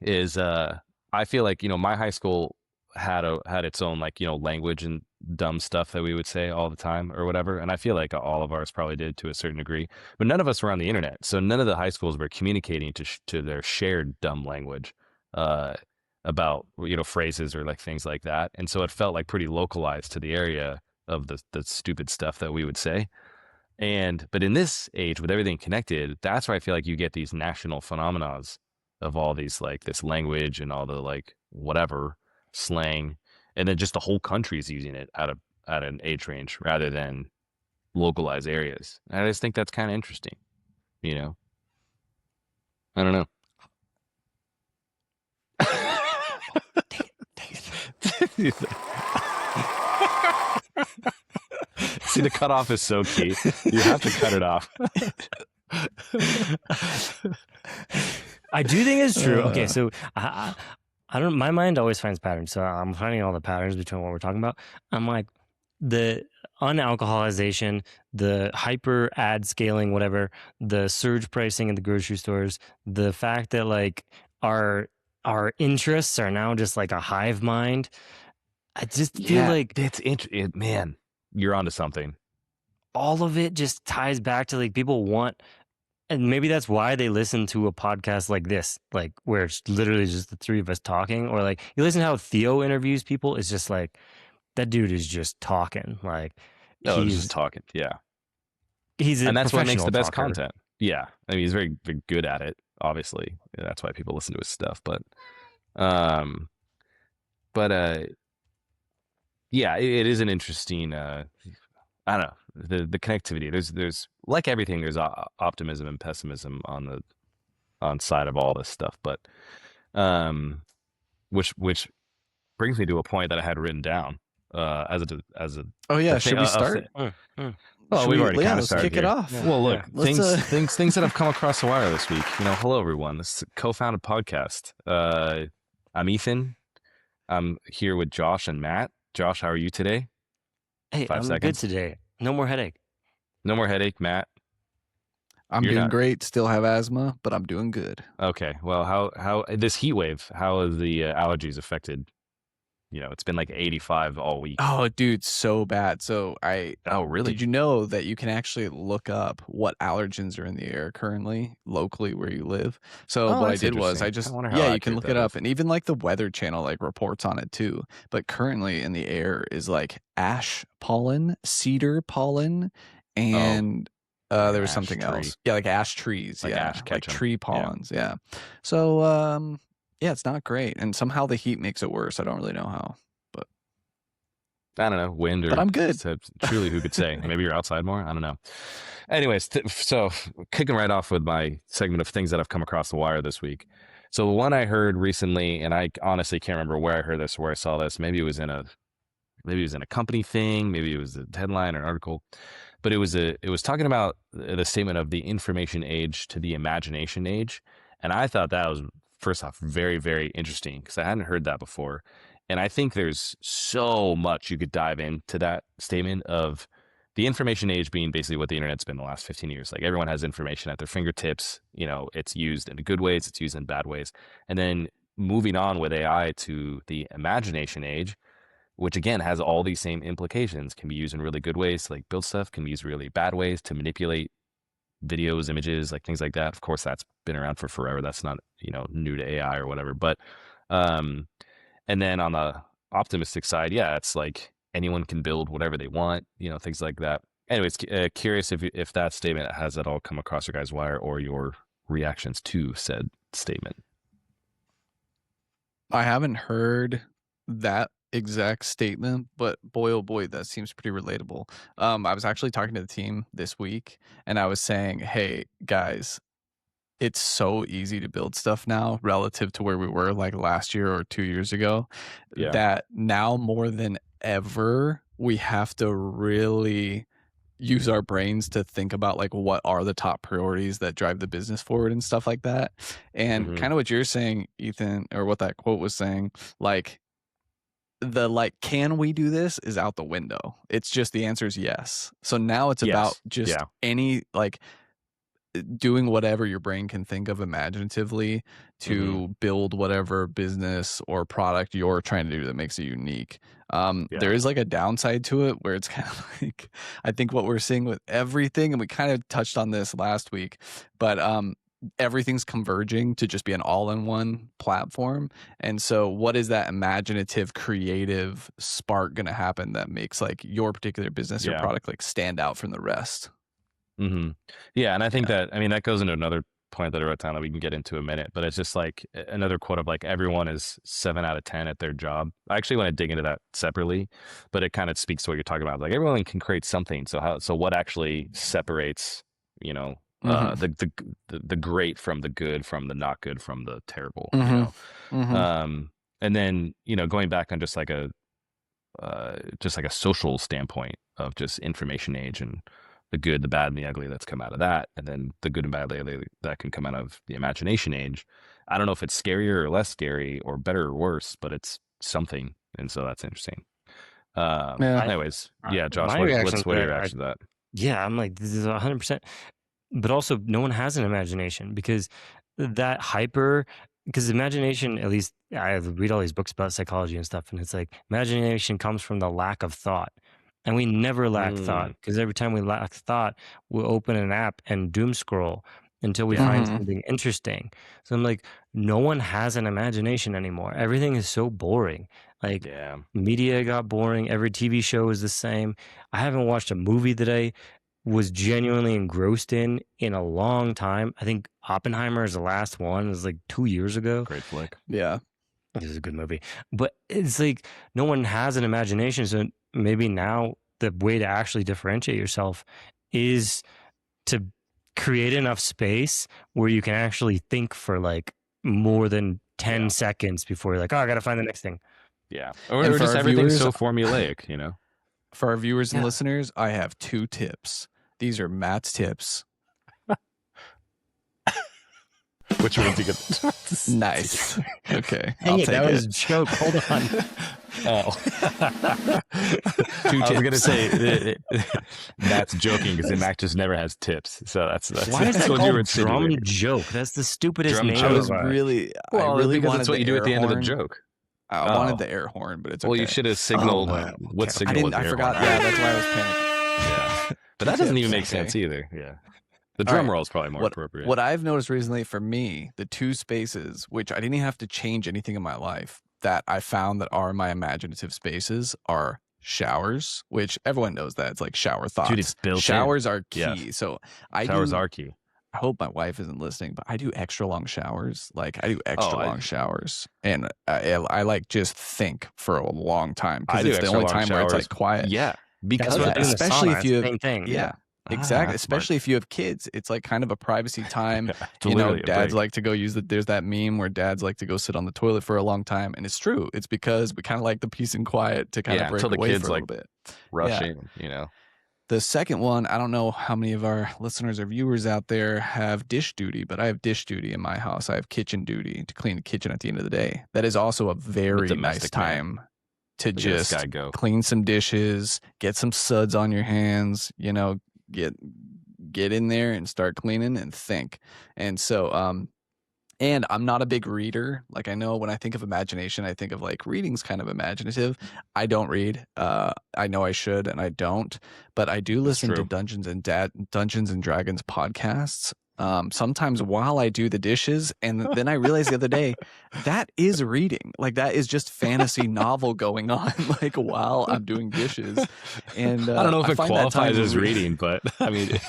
is I feel like, my high school had its own like, language and dumb stuff that we would say all the time or whatever. And I feel like all of ours probably did to a certain degree, but none of us were on the internet. So none of the high schools were communicating to their shared dumb language about, phrases or like things like that. And so it felt like pretty localized to the area of the stupid stuff that we would say. But in this age with everything connected, that's where I feel like you get these national phenomena of all these like this language and all the like whatever slang, and then just the whole country is using it at an age range rather than localized areas. And I just think that's kind of interesting, I don't know. See, the cutoff is so key. You have to cut it off. I do think it's true. Okay, so I don't. My mind always finds patterns, so I'm finding all the patterns between what we're talking about. I'm like the unalcoholization, the hyper ad scaling, whatever, the surge pricing in the grocery stores, the fact that like our interests are now just like a hive mind. I just feel like it's interesting, man. You're onto something. all of it just ties back to like people want. And maybe that's why they listen to a podcast like this, like where it's literally just the three of us talking, or like you listen to how Theo interviews people. It's just like that dude is just talking. Like He's just talking. Yeah. And that's what makes the best talker. content. Yeah. I mean, he's very, very good at it, obviously. That's why people listen to his stuff. But yeah, it is an interesting, I don't know, the connectivity. There's like everything, there's optimism and pessimism on side of all this stuff. But which brings me to a point that I had written down as a Oh yeah, should we start? Well, we've already kind of let's started kick it here. off. Yeah. Well, look, Let's, things that have come across the wire this week. Hello everyone. This is a co-founded podcast. I'm Ethan. I'm here with Josh and Matt. Josh, how are you today? Hey, 5 I'm seconds. good today. No more headache. No more headache, Matt. I'm You're doing not- great. Still have asthma, but I'm doing good. Okay. Well, how this heat wave? How has the allergies affected? It's been like 85 all week. Oh, dude, so bad. So Oh, really? did you know that you can actually look up what allergens are in the air currently locally where you live? So Oh, what I that's did was interesting. I wonder how you can accurate look that it up, is. and even like the Weather Channel like reports on it too. But currently in the air is like ash pollen, cedar pollen, and there was ash something tree. else. Yeah, like ash trees. Like yeah, ash like ketchum. tree Yeah. pollens. Yeah. So yeah, it's not great, and somehow the heat makes it worse. I don't really know how. I don't know, wind or But I'm good. Truly, who could say? Maybe you're outside more. I don't know. Anyways, so kicking right off with my segment of things that have come across the wire this week. So the one I heard recently, and I honestly can't remember where I heard this, or where I saw this. Maybe it was in a company thing, maybe it was a headline or an article, but it was talking about the statement of the information age to the imagination age, and I thought that was, first off, very, very interesting because I hadn't heard that before, and I think there's so much you could dive into that statement of the information age being basically what the internet's been the last 15 years. Like everyone has information at their fingertips. It's used in good ways, it's used in bad ways, and then moving on with AI to the imagination age, which again has all these same implications, can be used in really good ways to like build stuff, can be used in really bad ways to manipulate videos, images, like things like that. Of course, that's been around for forever. That's not, new to AI or whatever. But, and then on the optimistic side, yeah, it's like anyone can build whatever they want, things like that. Anyways, curious if that statement has at all come across your guys' wire or your reactions to said statement. I haven't heard that exact statement, but boy, oh boy, that seems pretty relatable. I was actually talking to the team this week and I was saying, hey guys, it's so easy to build stuff now relative to where we were like last year or 2 years ago, that now more than ever, we have to really use our brains to think about like what are the top priorities that drive the business forward and stuff like that. And kind of what you're saying, Ethan, or what that quote was saying, like can we do this is out the window. It's just the answer is yes. So now it's about just any like doing whatever your brain can think of imaginatively to build whatever business or product you're trying to do that makes it unique. There is like a downside to it where it's kind of like, I think what we're seeing with everything, and we kind of touched on this last week, but everything's converging to just be an all-in-one platform. And so what is that imaginative, creative spark going to happen that makes like your particular business or product like stand out from the rest? Yeah, and I think that, I mean, that goes into another point that I wrote down that we can get into in a minute, but it's just like another quote of like everyone is 7 out of 10 at their job. I actually want to dig into that separately, but it kind of speaks to what you're talking about. Like everyone can create something. So what actually separates, the great from the good, from the not good, from the terrible, and then, going back on just like a social standpoint of just information age and the good, the bad, and the ugly that's come out of that, and then the good and bad that can come out of the imagination age. I don't know if it's scarier or less scary or better or worse, but it's something, and so that's interesting. Anyways, Josh, what's your reaction to that? Yeah, I'm like, this is 100%. But also, no one has an imagination because because imagination, at least I read all these books about psychology and stuff, and it's like imagination comes from the lack of thought. And we never lack thought because every time we lack thought, we'll open an app and doom scroll until we find something interesting. So I'm like, no one has an imagination anymore. Everything is so boring. Like media got boring. Every TV show is the same. I haven't watched a movie that I was genuinely engrossed in a long time. I think Oppenheimer is the last one. It was like 2 years ago. Great flick. Yeah. This is a good movie. But it's like no one has an imagination. So maybe now the way to actually differentiate yourself is to create enough space where you can actually think for like more than 10 seconds before you're like, oh, I got to find the next thing. Yeah. Or just everything's so formulaic, For our viewers and listeners, I have 2 tips. These are Matt's tips. Which one did you get? Nice. Okay. Dang it, that was a joke. Hold on. Oh. I was going to say, Matt's joking because Matt just never has tips. So that's why is that called drum joke? That's the stupidest drum name. Joke. I was really, well, I really because wanted that's what you do at the end of the joke. I wanted the air horn, but it's okay. Well, you should have signaled what signal was the air forgot. horn. Yeah, that's why I was panicking. Yeah. But that doesn't even make sense either. Yeah. The drum roll is probably more appropriate. What I've noticed recently for me, the 2 spaces, which I didn't even have to change anything in my life, that I found that are my imaginative spaces are showers, which everyone knows that. It's like shower thoughts. Dude, it's built Showers are key. Yes. So showers are key. I hope my wife isn't listening, but I do extra long showers. Like I do extra long showers, and I like just think for a long time because it's the only time where it's like quiet. Yeah, because especially if you same thing. Yeah. Exactly. Especially if you have kids, it's like kind of a privacy time. You know, dads like to go there's that meme where dads like to go sit on the toilet for a long time. And it's true. It's because we kind of like the peace and quiet to kind of break away for a little bit. Rushing, you know. The second one, I don't know how many of our listeners or viewers out there have dish duty, but I have dish duty in my house. I have kitchen duty to clean the kitchen at the end of the day. That is also a very nice time to just clean some dishes, get some suds on your hands, get in there and start cleaning and think. And so, and I'm not a big reader. Like, I know when I think of imagination, I think of like reading's kind of imaginative. I don't read. I know I should, and I don't. But I do listen to Dungeons and Dragons podcasts. Sometimes while I do the dishes, and then I realized the other day that is reading. Like, that is just fantasy novel going on, like while I'm doing dishes. And I don't know if it qualifies as reading, but I mean,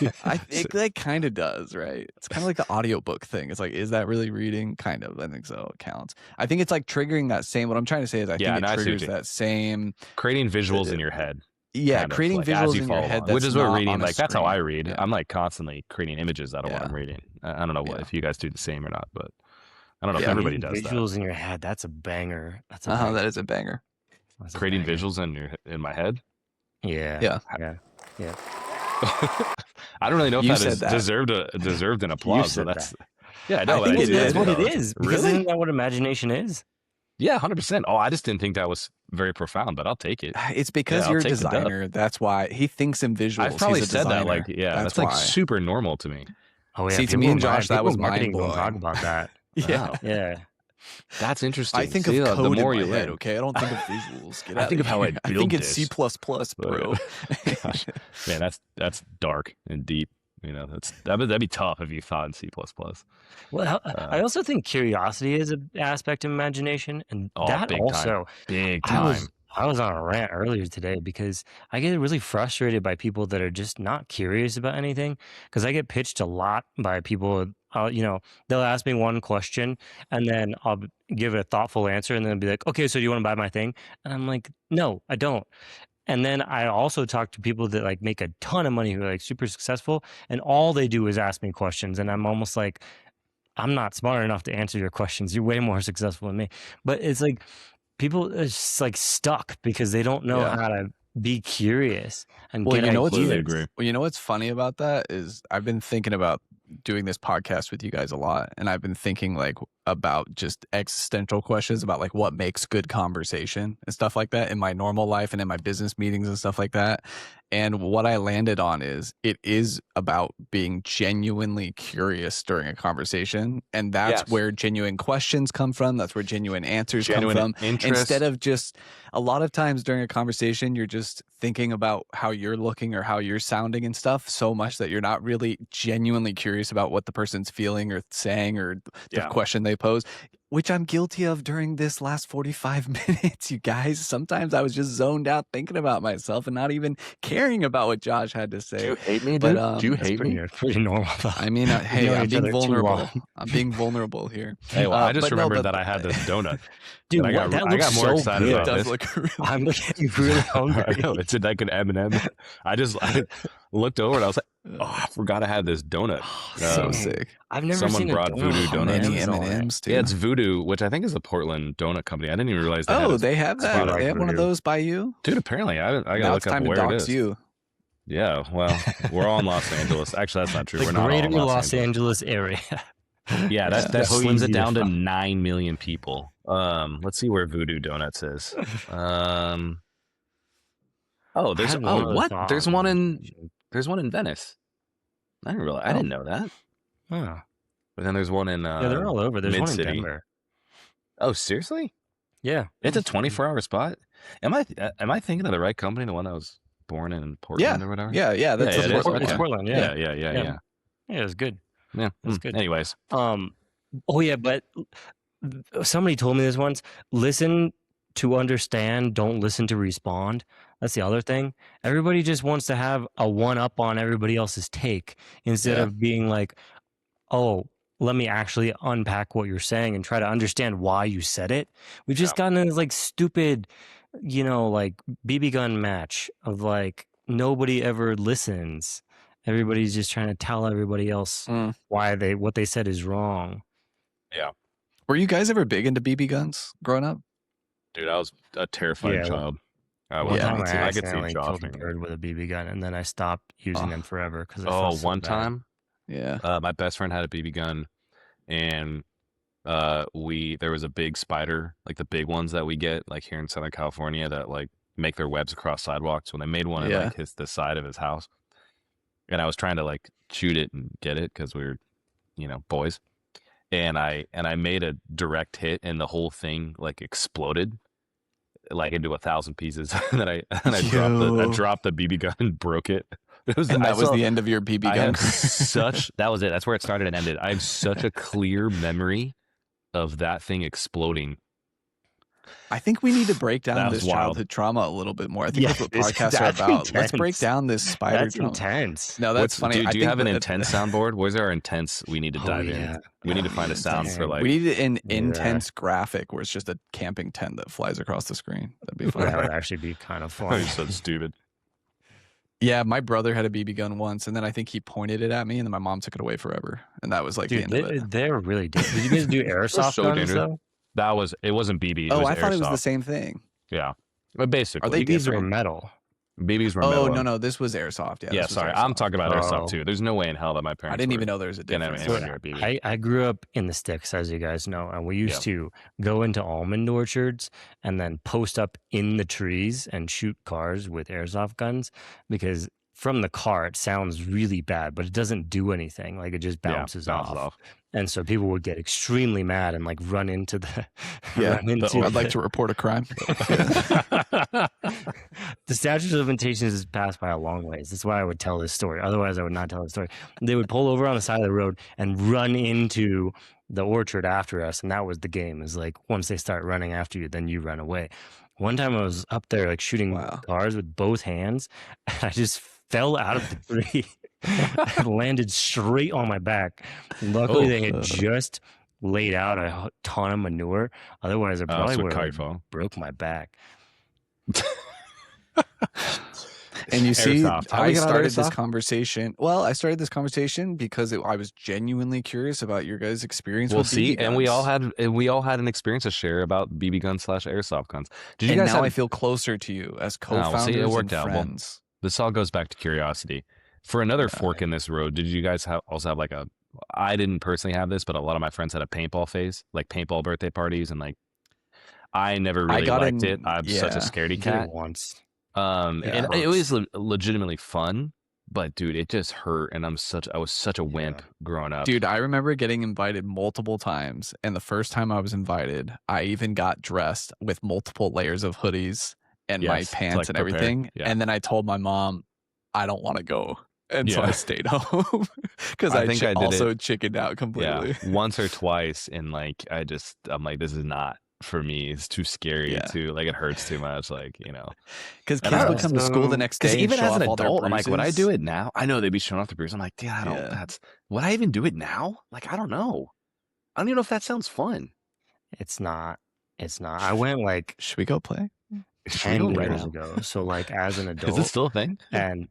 it kind of does, right? It's kind of like the audiobook thing. It's like, is that really reading? Kind of. I think so. It counts. I think it's like triggering that same. What I'm trying to say is, I think it triggers that same creating visuals in your head. Yeah, creating like, visuals in your head, which is what reading, like that's how I read. Yeah. I'm like constantly creating images out of what I'm reading. I don't know if you guys do the same or not, but I don't know if everybody does that. Visuals in your head, that's a banger. That's a banger. That is a banger. Creating visuals in my head? Yeah. I don't really know if that deserved an applause. So that's I think that's what it is. Because isn't that what imagination is? Yeah, 100%. Oh, I just didn't think that was very profound, but I'll take it. It's because you're a designer. That's why he thinks in visuals. I've probably said that. Like, that's like super normal to me. Oh yeah. See, to me and Josh, that was mind blowing. Talk about that. Yeah. That's interesting. I think of code in my head. Okay, I don't think of visuals. I think of how I build I think it's C++, bro. Gosh, man, that's dark and deep. That'd be tough if you thought in C++. Well, I also think curiosity is an aspect of imagination, and that also big time. I was on a rant earlier today because I get really frustrated by people that are just not curious about anything. Because I get pitched a lot by people. They'll ask me one question, and then I'll give a thoughtful answer, and then be like, "Okay, so do you want to buy my thing?" And I'm like, "No, I don't." And then I also talk to people that like make a ton of money who are like super successful, and all they do is ask me questions. And I'm almost like, I'm not smart enough to answer your questions. You're way more successful than me. But it's like people are just like stuck because they don't know how to be curious and get ideas. Well, you know what's funny about that is I've been thinking about doing this podcast with you guys a lot, and I've been thinking like about just existential questions about like what makes good conversation and stuff like that in my normal life and in my business meetings and stuff like that. And what I landed on is it is about being genuinely curious during a conversation. And that's where genuine questions come from. That's where genuine answers come from. Interest. Instead of just a lot of times during a conversation, you're just thinking about how you're looking or how you're sounding and stuff so much that you're not really genuinely curious about what the person's feeling or saying or the question they pose, which I'm guilty of during this last 45 minutes, you guys. Sometimes I was just zoned out thinking about myself and not even caring about what Josh had to say. Do you hate me, dude? Do you hate me? It's pretty normal. I mean, hey, I'm being vulnerable. I'm being vulnerable here. Hey, well, I just remembered that I had this donut. Dude, I got more excited about this. I'm looking at you really hungry. I know, it's like an M&M. I looked over and I was like, I forgot I had this donut. So sick. I've never seen brought Voodoo donuts. Many M&Ms too. Yeah, it's Voodoo, which I think is a Portland donut company. I didn't even realize they have that. They have one of those by you, dude. Apparently, I gotta look up where it is. You. Yeah, well, we're all in Los Angeles. Actually, that's not true. We're not all in Los Angeles area. Yeah, that slims it down to 9 million people. Let's see where Voodoo Donuts is. There's one in Venice. I didn't realize. I didn't know that. Huh. But then there's one in they're all over. There's Mid-City. one in Denver. Oh, seriously? Yeah. It's a 24-hour spot. Am I thinking of the right company? The one that was born in Portland or whatever? Yeah. It's Portland. Yeah. Yeah, it was good. Yeah, it's good. Anyways. But somebody told me this once. Listen to understand, don't listen to respond. That's the other thing. Everybody just wants to have a one-up on everybody else's take instead of being like, oh, let me actually unpack what you're saying and try to understand why you said it. We've just gotten in this like stupid, like BB gun match of like nobody ever listens. Everybody's just trying to tell everybody else what they said is wrong. Yeah. Were you guys ever big into BB guns growing up? Dude, I was a terrified child. One time I I could see accidentally killed a me. bird with a BB gun, and then I stopped using them forever because I felt so one bad. time, yeah, my best friend had a BB gun, and there was a big spider, like the big ones that we get like here in Southern California that like make their webs across sidewalks. When they made one at like the side of his house, and I was trying to like shoot it and get it because we were, boys, and I made a direct hit, and the whole thing like exploded like into 1,000 pieces. And then I dropped the BB gun and broke it. That was the end of your BB gun. That was it. That's where it started and ended. I have such a clear memory of that thing exploding. I think we need to break down this childhood trauma a little bit more. I think that's what podcasts are about. Intense. Let's break down this spider trauma. Intense. No, that's funny. Do you have an intense soundboard? Where's our intense? We need to dive in. We need to find a sound for like. We need an intense graphic where it's just a camping tent that flies across the screen. That'd be fun. That would actually be kind of fun. You're so stupid. Yeah, my brother had a BB gun once, and then I think he pointed it at me, and then my mom took it away forever, and that was like the end of it. They were really dangerous. Did you guys do airsoft guns though? It wasn't BB. Oh, I thought it was the same thing. Yeah, but basically, these were metal. BBs were metal. Oh no, this was airsoft. Yeah, sorry, airsoft. I'm talking about airsoft too. There's no way in hell that my parents. I didn't even know there was a difference. I grew up in the sticks, as you guys know, and we used to go into almond orchards and then post up in the trees and shoot cars with airsoft guns because from the car it sounds really bad, but it doesn't do anything. Like it just bounces off. And so people would get extremely mad and like run into the. I'd like to report a crime. The statute of limitations is passed by a long ways. That's why I would tell this story. Otherwise, I would not tell the story. They would pull over on the side of the road and run into the orchard after us, and that was the game. Is like once they start running after you, then you run away. One time I was up there like shooting cars with both hands, and I just fell out of the tree. I landed straight on my back. Luckily, they had just laid out a ton of manure. Otherwise, I probably would have broke my back. And you see, I started this conversation. Well, I started this conversation because I was genuinely curious about your guys' experience with BB guns. And we all had an experience to share about BB guns / airsoft guns. Did you guys I feel closer to you as co-founders and friends. This all goes back to curiosity. For another fork in this road, did you guys also have like I didn't personally have this, but a lot of my friends had a paintball phase, like paintball birthday parties, and like I never really liked it. I'm such a scaredy cat. Once. And it was legitimately fun, but dude, it just hurt, and I was such a wimp growing up. Dude, I remember getting invited multiple times, and the first time I was invited, I even got dressed with multiple layers of hoodies and my pants and everything. And then I told my mom, I don't want to go. And so I stayed home because I think I also chickened out completely. Yeah, once or twice, and like I'm like, this is not for me. It's too scary. Like it hurts too much. Like because kids would come to school the next day. Even as an adult, I'm like, would I do it now? I know they'd be showing off the bruise. I'm like, dude, I don't. Would I even do it now? Like, I don't know. I don't even know if that sounds fun. It's not. I went like, should we go play? 10 years ago. So like as an adult. Is it still a thing? And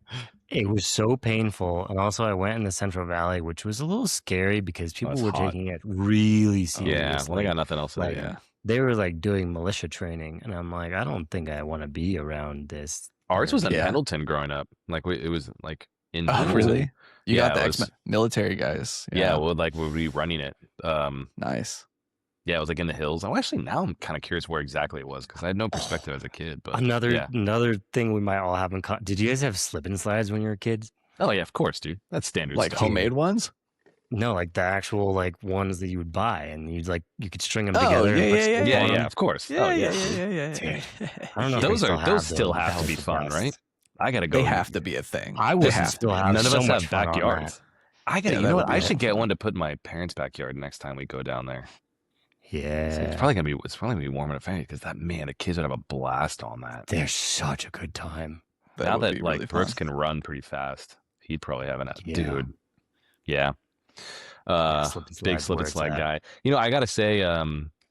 it was so painful. And also I went in the Central Valley, which was a little scary because people were taking it really seriously. Yeah, well, they got nothing else to do. They were like doing militia training. And I'm like, I don't think I want to be around this. Ours was in Pendleton growing up. Like it was like in really? You got the ex-military guys. Yeah, we'll be running it. Nice. Yeah, it was like in the hills. Oh, actually, now I'm kind of curious where exactly it was because I had no perspective as a kid. But another thing we might all have in common. Did you guys have slip and slides when you were kids? Oh yeah, of course, dude. That's standard. Like stuff. Homemade ones? No, like the actual like ones that you would buy, and you could string them together. Yeah, of course. Yeah. I don't know. Those still have to be fun, right? I gotta go. They have to be a thing. I would still have. None of us have backyards. I gotta. You know what? I should get one to put in my parents' backyard next time we go down there. Yeah, so it's probably gonna be warm and funny because the kids would have a blast on that. They're such a good time. Now that like Brooks can run pretty fast, he'd probably have dude. Yeah. Big slip and slide guy. You know, I gotta say,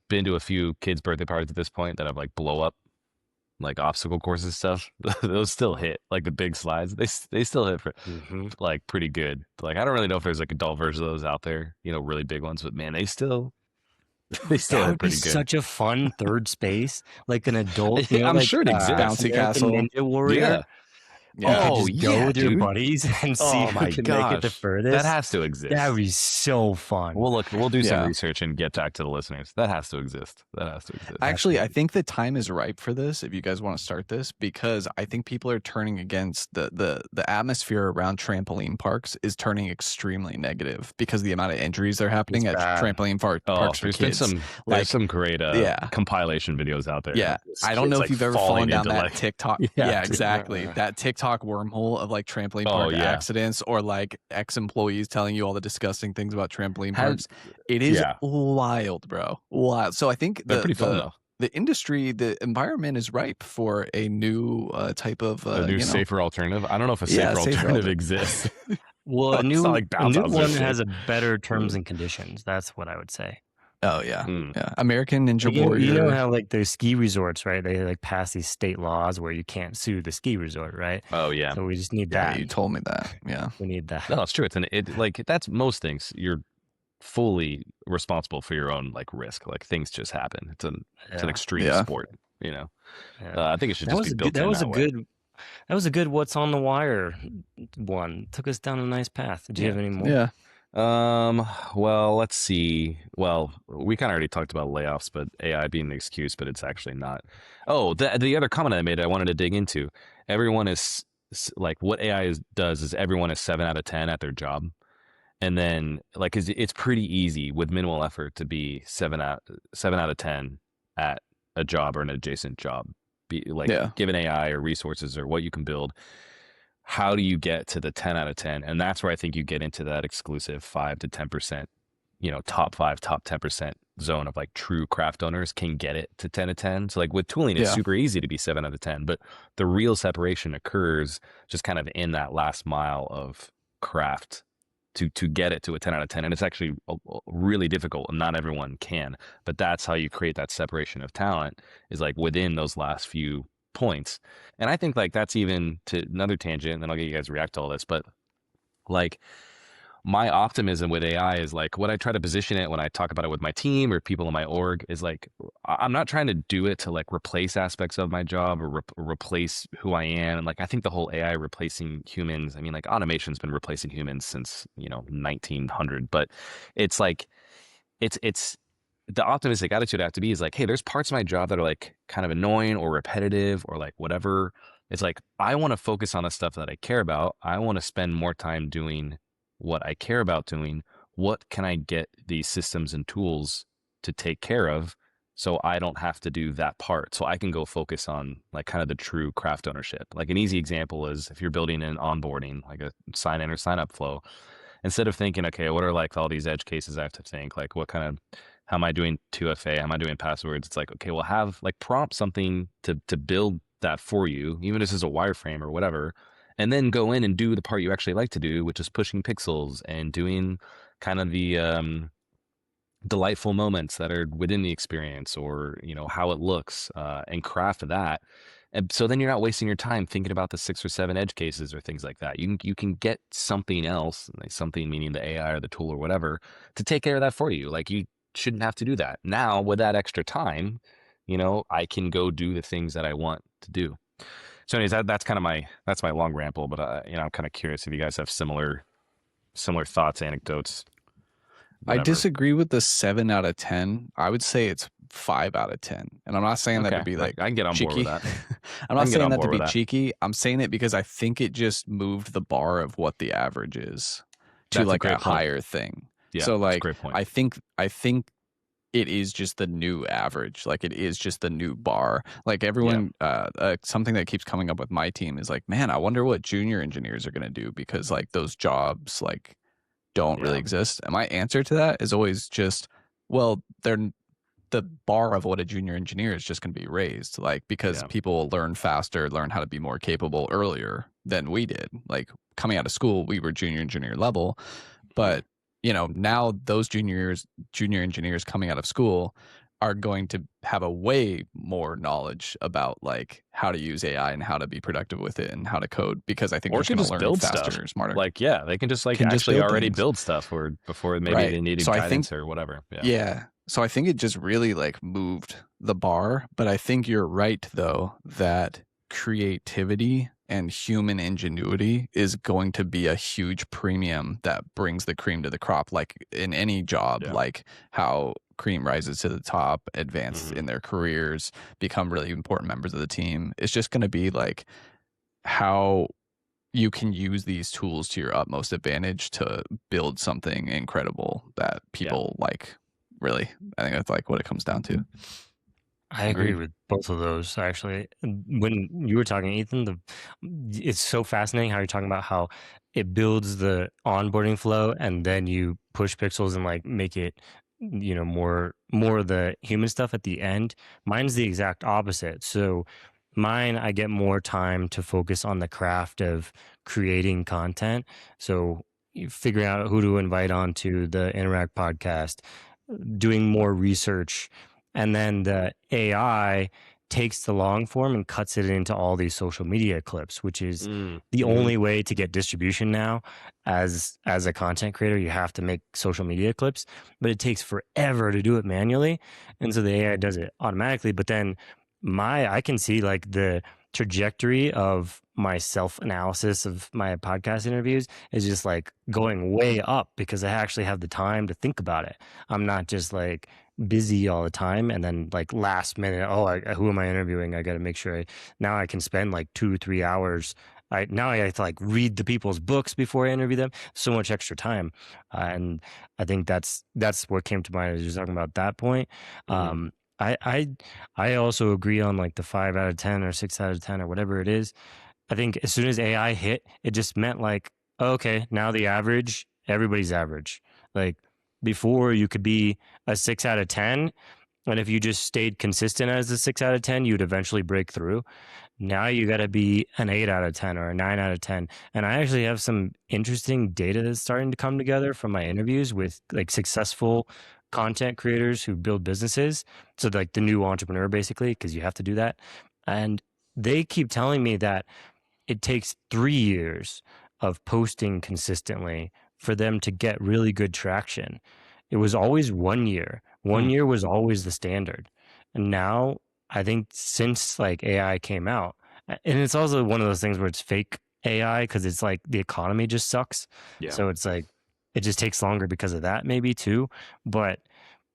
been to a few kids' birthday parties at this point that have like blow up like obstacle courses stuff, those still hit. Like the big slides, they still hit for, like pretty good. Like I don't really know if there's like adult versions of those out there, really big ones, but man, they still That hit would be pretty good. such a fun third space, like an adult, I'm like sure it exists. Bouncy American castle. Ninja Warrior. Yeah. You could Oh just go yeah, with your dude. buddies and see Oh who my can make it the gosh, furthest. that has to exist. That would be so fun. We'll do some research and get back to the listeners. That has to exist. Actually, I think the time is ripe for this if you guys want to start this, because I think people are turning against the atmosphere around trampoline parks is turning extremely negative because the amount of injuries that are happening at trampoline parks for kids. There's some great compilation videos out there. Yeah. I don't know if you've ever fallen down that TikTok. Yeah, exactly. That TikTok wormhole of like trampoline park accidents, or like ex-employees telling you all the disgusting things about trampoline parks. It is wild, bro. Wild. So I think they're pretty fun though. The industry, the environment is ripe for a new type of a new safer alternative. I don't know if a safer alternative exists. Well, a new one has a better terms and conditions. That's what I would say. Oh yeah, yeah. American Ninja Warrior. You know how like there's ski resorts, right? They like pass these state laws where you can't sue the ski resort, right? Oh yeah. So we just need that. You told me that. Yeah, we need that. No, it's true. Like that's most things. You're fully responsible for your own like risk. Like things just happen. It's an extreme sport. I think it should just be built in that way. That was a good what's on the wire one. Took us down a nice path. Did you have any more? Yeah. Well, let's see. Well, we kind of already talked about layoffs, but AI being the excuse, but it's actually not. Oh, the other comment I made, I wanted to dig into. Everyone is like, what AI does is everyone is 7 out of 10 at their job. And then like, it's pretty easy with minimal effort to be 7 out of 10 at a job or an adjacent job. Given AI or resources or what you can build. How do you get to the 10 out of 10? And that's where I think you get into that exclusive 5 to 10%, top 5, top 10% zone of like true craft owners can get it to 10 out of 10. So like with tooling, it's super easy to be 7 out of 10, but the real separation occurs just kind of in that last mile of craft to get it to a 10 out of 10. And it's actually really difficult and not everyone can, but that's how you create that separation of talent is like within those last few points. And I think like that's even to another tangent, and then I'll get you guys to react to all this, but like my optimism with AI is like what I try to position it when I talk about it with my team or people in my org is like I'm not trying to do it to like replace aspects of my job or replace who I am. And like I think the whole AI replacing humans, I mean like automation's been replacing humans since 1900, but it's like it's the optimistic attitude I have to be is like, hey, there's parts of my job that are like kind of annoying or repetitive or like whatever. It's like, I want to focus on the stuff that I care about. I want to spend more time doing what I care about doing. What can I get these systems and tools to take care of so I don't have to do that part? So I can go focus on like kind of the true craft ownership. Like an easy example is if you're building an onboarding, like a sign in or sign up flow, instead of thinking, okay, what are like all these edge cases I have to think, like what kind of, how am I doing 2FA? How am I doing passwords? It's like, okay, well, have like prompt something to build that for you, even if this is a wireframe or whatever, and then go in and do the part you actually like to do, which is pushing pixels and doing kind of the delightful moments that are within the experience or, how it looks and craft that. And so then you're not wasting your time thinking about the 6 or 7 edge cases or things like that. You can get something else, something meaning the AI or the tool or whatever, to take care of that for you. Like you shouldn't have to do that. Now with that extra time, I can go do the things that I want to do. So anyways, that's kind of my long ramble, but I'm kind of curious if you guys have similar thoughts, anecdotes. Whatever. I disagree with the 7 out of 10. I would say it's 5 out of 10. And I'm not saying that to be like I can get on cheeky. board with that. I'm not saying that to be cheeky. I'm saying it because I think it just moved the bar of what the average is to like a higher thing. Yeah, so like great point. I think it is just the new average. Like it is just the new bar. Like everyone, something that keeps coming up with my team is like, man, I wonder what junior engineers are going to do because like those jobs like don't really exist. And my answer to that is always just, well, the bar of what a junior engineer is just going to be raised, like because people will learn faster, learn how to be more capable earlier than we did. Like coming out of school, we were junior engineer level, but now those junior engineers coming out of school are going to have a way more knowledge about like how to use AI and how to be productive with it and how to code, because I think Or they're can just going to just learn build faster, stuff. smarter. Like, yeah, they can just like Can just actually build already things. build stuff, or before maybe Right. they needed So I guidance think, or whatever. Yeah. yeah. So I think it just really like moved the bar. But I think you're right, though, that creativity and human ingenuity is going to be a huge premium that brings the cream to the crop, like in any job, Yeah. like how cream rises to the top, advance in their careers, become really important members of the team. It's just going to be like how you can use these tools to your utmost advantage to build something incredible that people like. Really, I think that's like what it comes down to. I agree with both of those, actually. When you were talking, Ethan, it's so fascinating how you're talking about how it builds the onboarding flow, and then you push pixels and like make it, more of the human stuff at the end. Mine's the exact opposite. So mine, I get more time to focus on the craft of creating content. So figuring out who to invite onto the Interact podcast, doing more research, and then the AI takes the long form and cuts it into all these social media clips, which is the only way to get distribution now. As a content creator, you have to make social media clips, but it takes forever to do it manually, and so the AI does it automatically. But then I can see like the trajectory of my self analysis of my podcast interviews is just like going way up, because I actually have the time to think about it. I'm not just like busy all the time and then like last minute, who am I interviewing? I got to make sure now I can spend like 2-3 hours. Now I have to like read the people's books before I interview them. So much extra time, and I think that's what came to mind as you're talking about that point. I I I also agree on like the 5 out of 10 or 6 out of 10 or whatever it is. I think as soon as AI hit, it just meant like, okay, now the average, everybody's average. Like before, you could be a 6 out of 10, and if you just stayed consistent as a 6 out of 10, you'd eventually break through. Now you got to be an 8 out of 10 or a 9 out of 10. And I actually have some interesting data that's starting to come together from my interviews with like successful content creators who build businesses. So like the new entrepreneur, basically, because you have to do that. And they keep telling me that it takes 3 years of posting consistently for them to get really good traction. It was always 1 year. 1 year was always the standard. And now I think since like AI came out, and it's also one of those things where it's fake AI because it's like the economy just sucks. Yeah. So it's like it just takes longer because of that, maybe too. But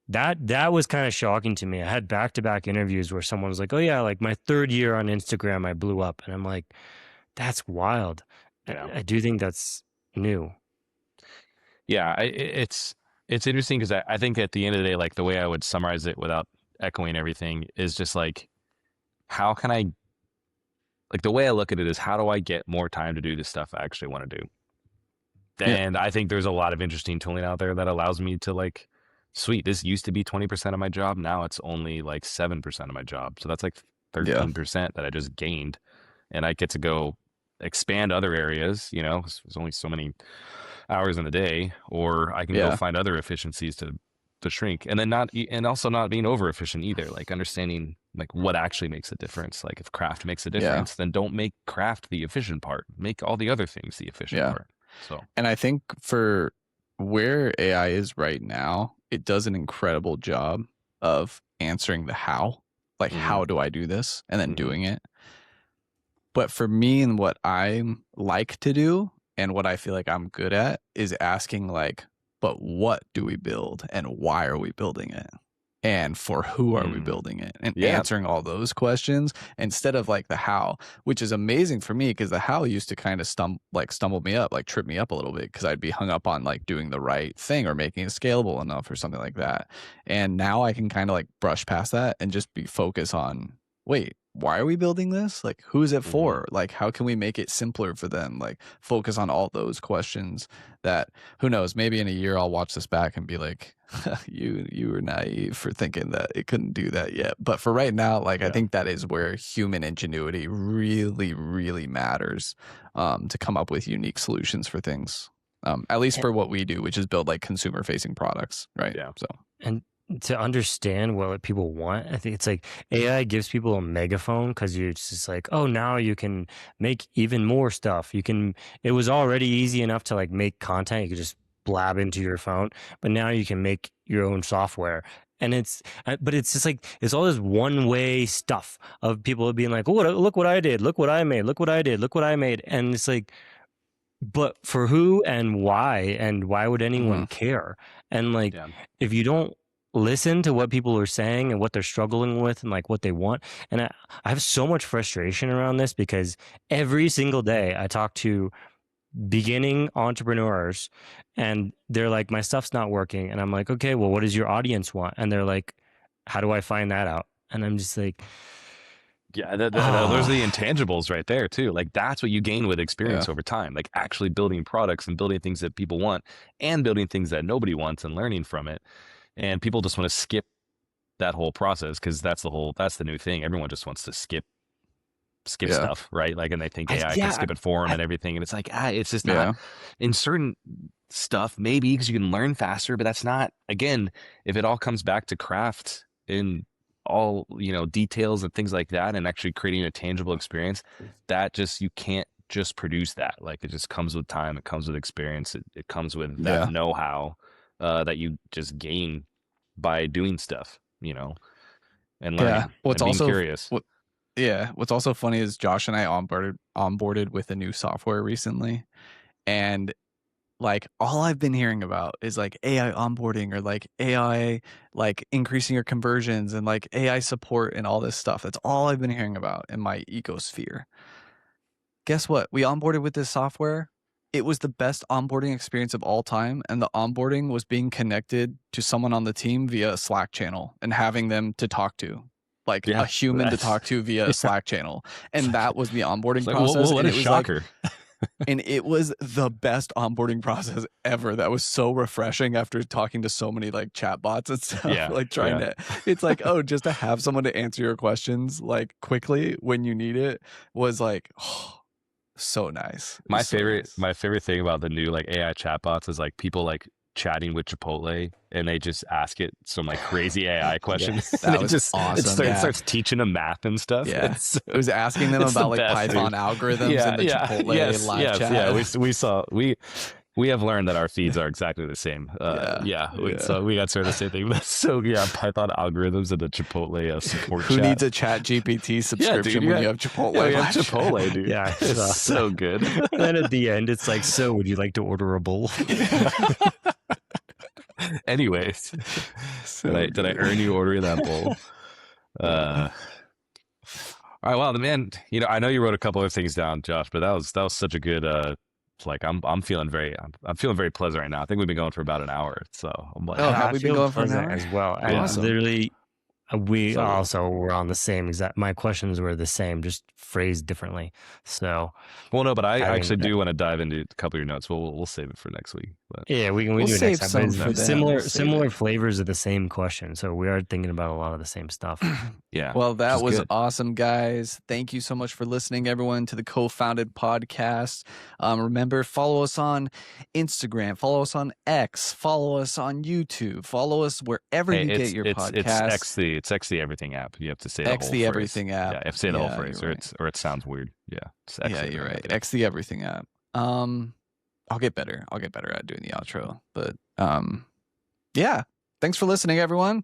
that was kind of shocking to me. I had back-to-back interviews where someone was like, "Oh yeah, like my 3rd year on Instagram, I blew up," and I'm like, "That's wild." Yeah. I do think that's new. Yeah, it's interesting because I think at the end of the day, like the way I would summarize it without echoing everything is just like, how can I, like the way I look at it is, how do I get more time to do the stuff I actually want to do? And I think there's a lot of interesting tooling out there that allows me to like, sweet, this used to be 20% of my job. Now it's only like 7% of my job. So that's like 13% that I just gained. And I get to go expand other areas, there's only so many hours in the day, or I can go find other efficiencies to shrink, and then also not being over efficient either, like understanding like what actually makes a difference. Like if craft makes a difference, then don't make craft the efficient part, make all the other things the efficient part. So, and I think for where AI is right now, it does an incredible job of answering the how, like how do I do this, and then doing it. But for me, and what I like to do and what I feel like I'm good at is asking like, but what do we build and why are we building it? And for who are we building it? And answering all those questions instead of like the how, which is amazing for me because the how used to kind of stumble me up, like trip me up a little bit because I'd be hung up on like doing the right thing or making it scalable enough or something like that. And now I can kind of like brush past that and just be focused on, wait, why are we building this? Like, who is it for? Like, how can we make it simpler for them? Like, focus on all those questions that, who knows, maybe in a year I'll watch this back and be like, you were naive for thinking that it couldn't do that yet. But for right now, like, I think that is where human ingenuity really, really matters to come up with unique solutions for things. At least for what we do, which is build like consumer facing products. Right. Yeah. So, and to understand what people want. I think it's like AI gives people a megaphone because you're just like, oh, now you can make even more stuff. It was already easy enough to like make content. You could just blab into your phone, but now you can make your own software. And but it's just like, it's all this one way stuff of people being like, oh, look what I did. Look what I made. Look what I did. Look what I made. And it's like, but for who and why would anyone care? And like, if you don't listen to what people are saying and what they're struggling with and like what they want, and I have so much frustration around this because every single day I talk to beginning entrepreneurs and they're like, my stuff's not working, and I'm like, okay, well, what does your audience want? And they're like, how do I find that out? And I'm just like, yeah, those are the intangibles right there too. Like that's what you gain with experience over time, like actually building products and building things that people want and building things that nobody wants and learning from it. And people just want to skip that whole process because that's the new thing. Everyone just wants to skip stuff, right? Like, and they think AI can skip it for them and everything. And it's like, it's just not in certain stuff, maybe because you can learn faster, but that's not, again, if it all comes back to craft in all, details and things like that, and actually creating a tangible experience, that just, you can't just produce that. Like, it just comes with time. It comes with experience. It comes with that know-how that you just gain by doing stuff, and learning and being curious. What's also funny is Josh and I onboarded with a new software recently, and like all I've been hearing about is like AI onboarding or like AI like increasing your conversions and like AI support and all this stuff. That's all I've been hearing about in my ecosphere. Guess what? We onboarded with this software. It was the best onboarding experience of all time, and the onboarding was being connected to someone on the team via a Slack channel and having them to talk to. Like a human to talk to via a Slack channel. And that was the onboarding process. What and a shocker. And it was the best onboarding process ever. That was so refreshing after talking to so many like chatbots and stuff. Like trying to, it's like, oh, just to have someone to answer your questions like quickly when you need it was like, oh, so nice. My favorite thing about the new like AI chatbots is like people like chatting with Chipotle and they just ask it some like crazy AI questions. That was just awesome. It starts teaching them math and stuff. Yeah. It was asking them about like Python algorithms in the Chipotle live chat. Yeah, we have learned that our feeds are exactly the same. So we got sort of the same thing. So Python algorithms in the Chipotle support Who chat. needs a chat GPT subscription when you have Chipotle? Yeah, we have Chipotle, dude. Yeah, it's so good. And then at the end, it's like, so would you like to order a bowl? Anyways, did I earn you ordering that bowl? All right, well, man, I know you wrote a couple of things down, Josh, but that was such a good like I'm feeling very pleasant right now. I think we've been going for about an hour, so I'm like, have we been going for an hour as well? Awesome. Literally, we also were on the same exact. My questions were the same, just phrased differently. So, well, no, but I actually do want to dive into a couple of your notes. We'll save it for next week. But. Yeah, we do it next time. Similar flavors of the same question, so we are thinking about a lot of the same stuff. Yeah. Well, that was awesome, guys. Thank you so much for listening, everyone, to the Co-Founded podcast. Remember, follow us on Instagram, follow us on X, follow us on YouTube, follow us wherever you get your podcast. It's X the Everything app. You have to say the whole phrase. Everything app. Yeah, you have to say the whole phrase, or it sounds weird. Yeah. You're right. X the Everything app. I'll get better. At doing the outro. But yeah. Thanks for listening, everyone.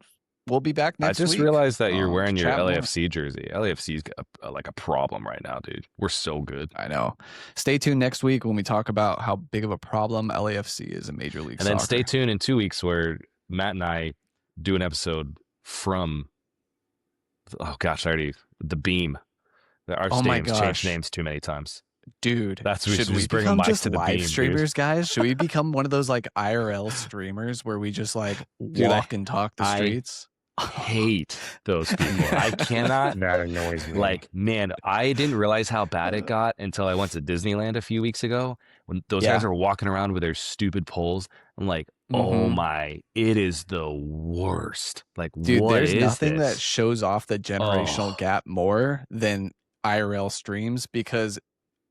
We'll be back next week. I just realized that you're wearing your LAFC jersey. LAFC's got like a problem right now, dude. We're so good. I know. Stay tuned next week when we talk about how big of a problem LAFC is in Major League Soccer. And then stay tuned in 2 weeks where Matt and I do an episode from, the Beam. Our stadium's changed names too many times. Dude, should we bring them just to the live Beam, streamers, guys? Should we become one of those like IRL streamers where we just like walk and talk the streets? I hate those people. I cannot. That annoys me. Like, man, I didn't realize how bad it got until I went to Disneyland a few weeks ago when those guys are walking around with their stupid poles. I'm like, oh my, it is the worst. Like, dude, what there's is nothing this? that shows off the generational gap more than IRL streams, because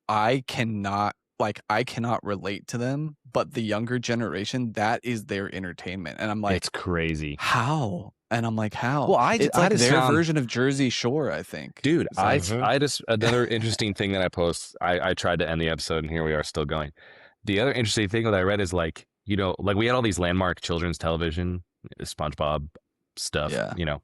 I cannot like I cannot relate to them, but the younger generation, that is their entertainment. And I'm like, it's crazy. How? And I'm like, how? Well, it's I like just their found, version of Jersey Shore, I think. dude, It's like, I just, another interesting thing that I post, I tried to end the episode and here we are still going. The other interesting thing that I read is like, you know, like we had all these landmark children's television, SpongeBob stuff, Yeah. you know,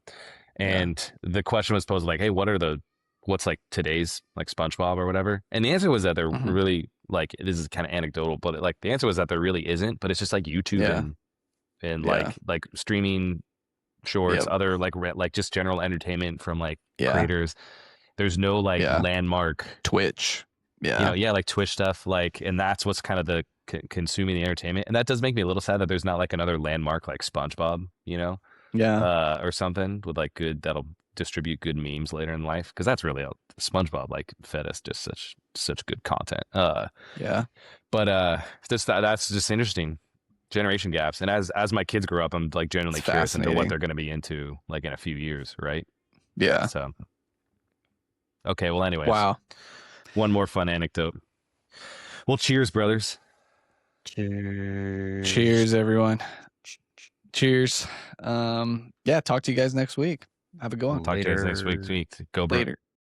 and the question was posed like, hey, what's like today's like SpongeBob or whatever? And the answer was that they're really like, this is kind of anecdotal, but like the answer was that there really isn't, but it's just like YouTube and like streaming shorts, other like just general entertainment from like creators. There's no like landmark Twitch. You know, like Twitch stuff, like, and that's what's kind of the consuming the entertainment. And that does make me a little sad that there's not like another landmark like SpongeBob, you know, or something with like that'll distribute good memes later in life, because that's really SpongeBob like fed us just such good content. But that's just interesting. Generation gaps, and as my kids grow up, I'm like genuinely curious into what they're going to be into like in a few years, right? So okay, well, anyways, one more fun anecdote. Well, cheers, brothers. Cheers, everyone. Cheers. Talk to you guys next week. Have a good one. Talk to you guys next week. Go, bro. Later.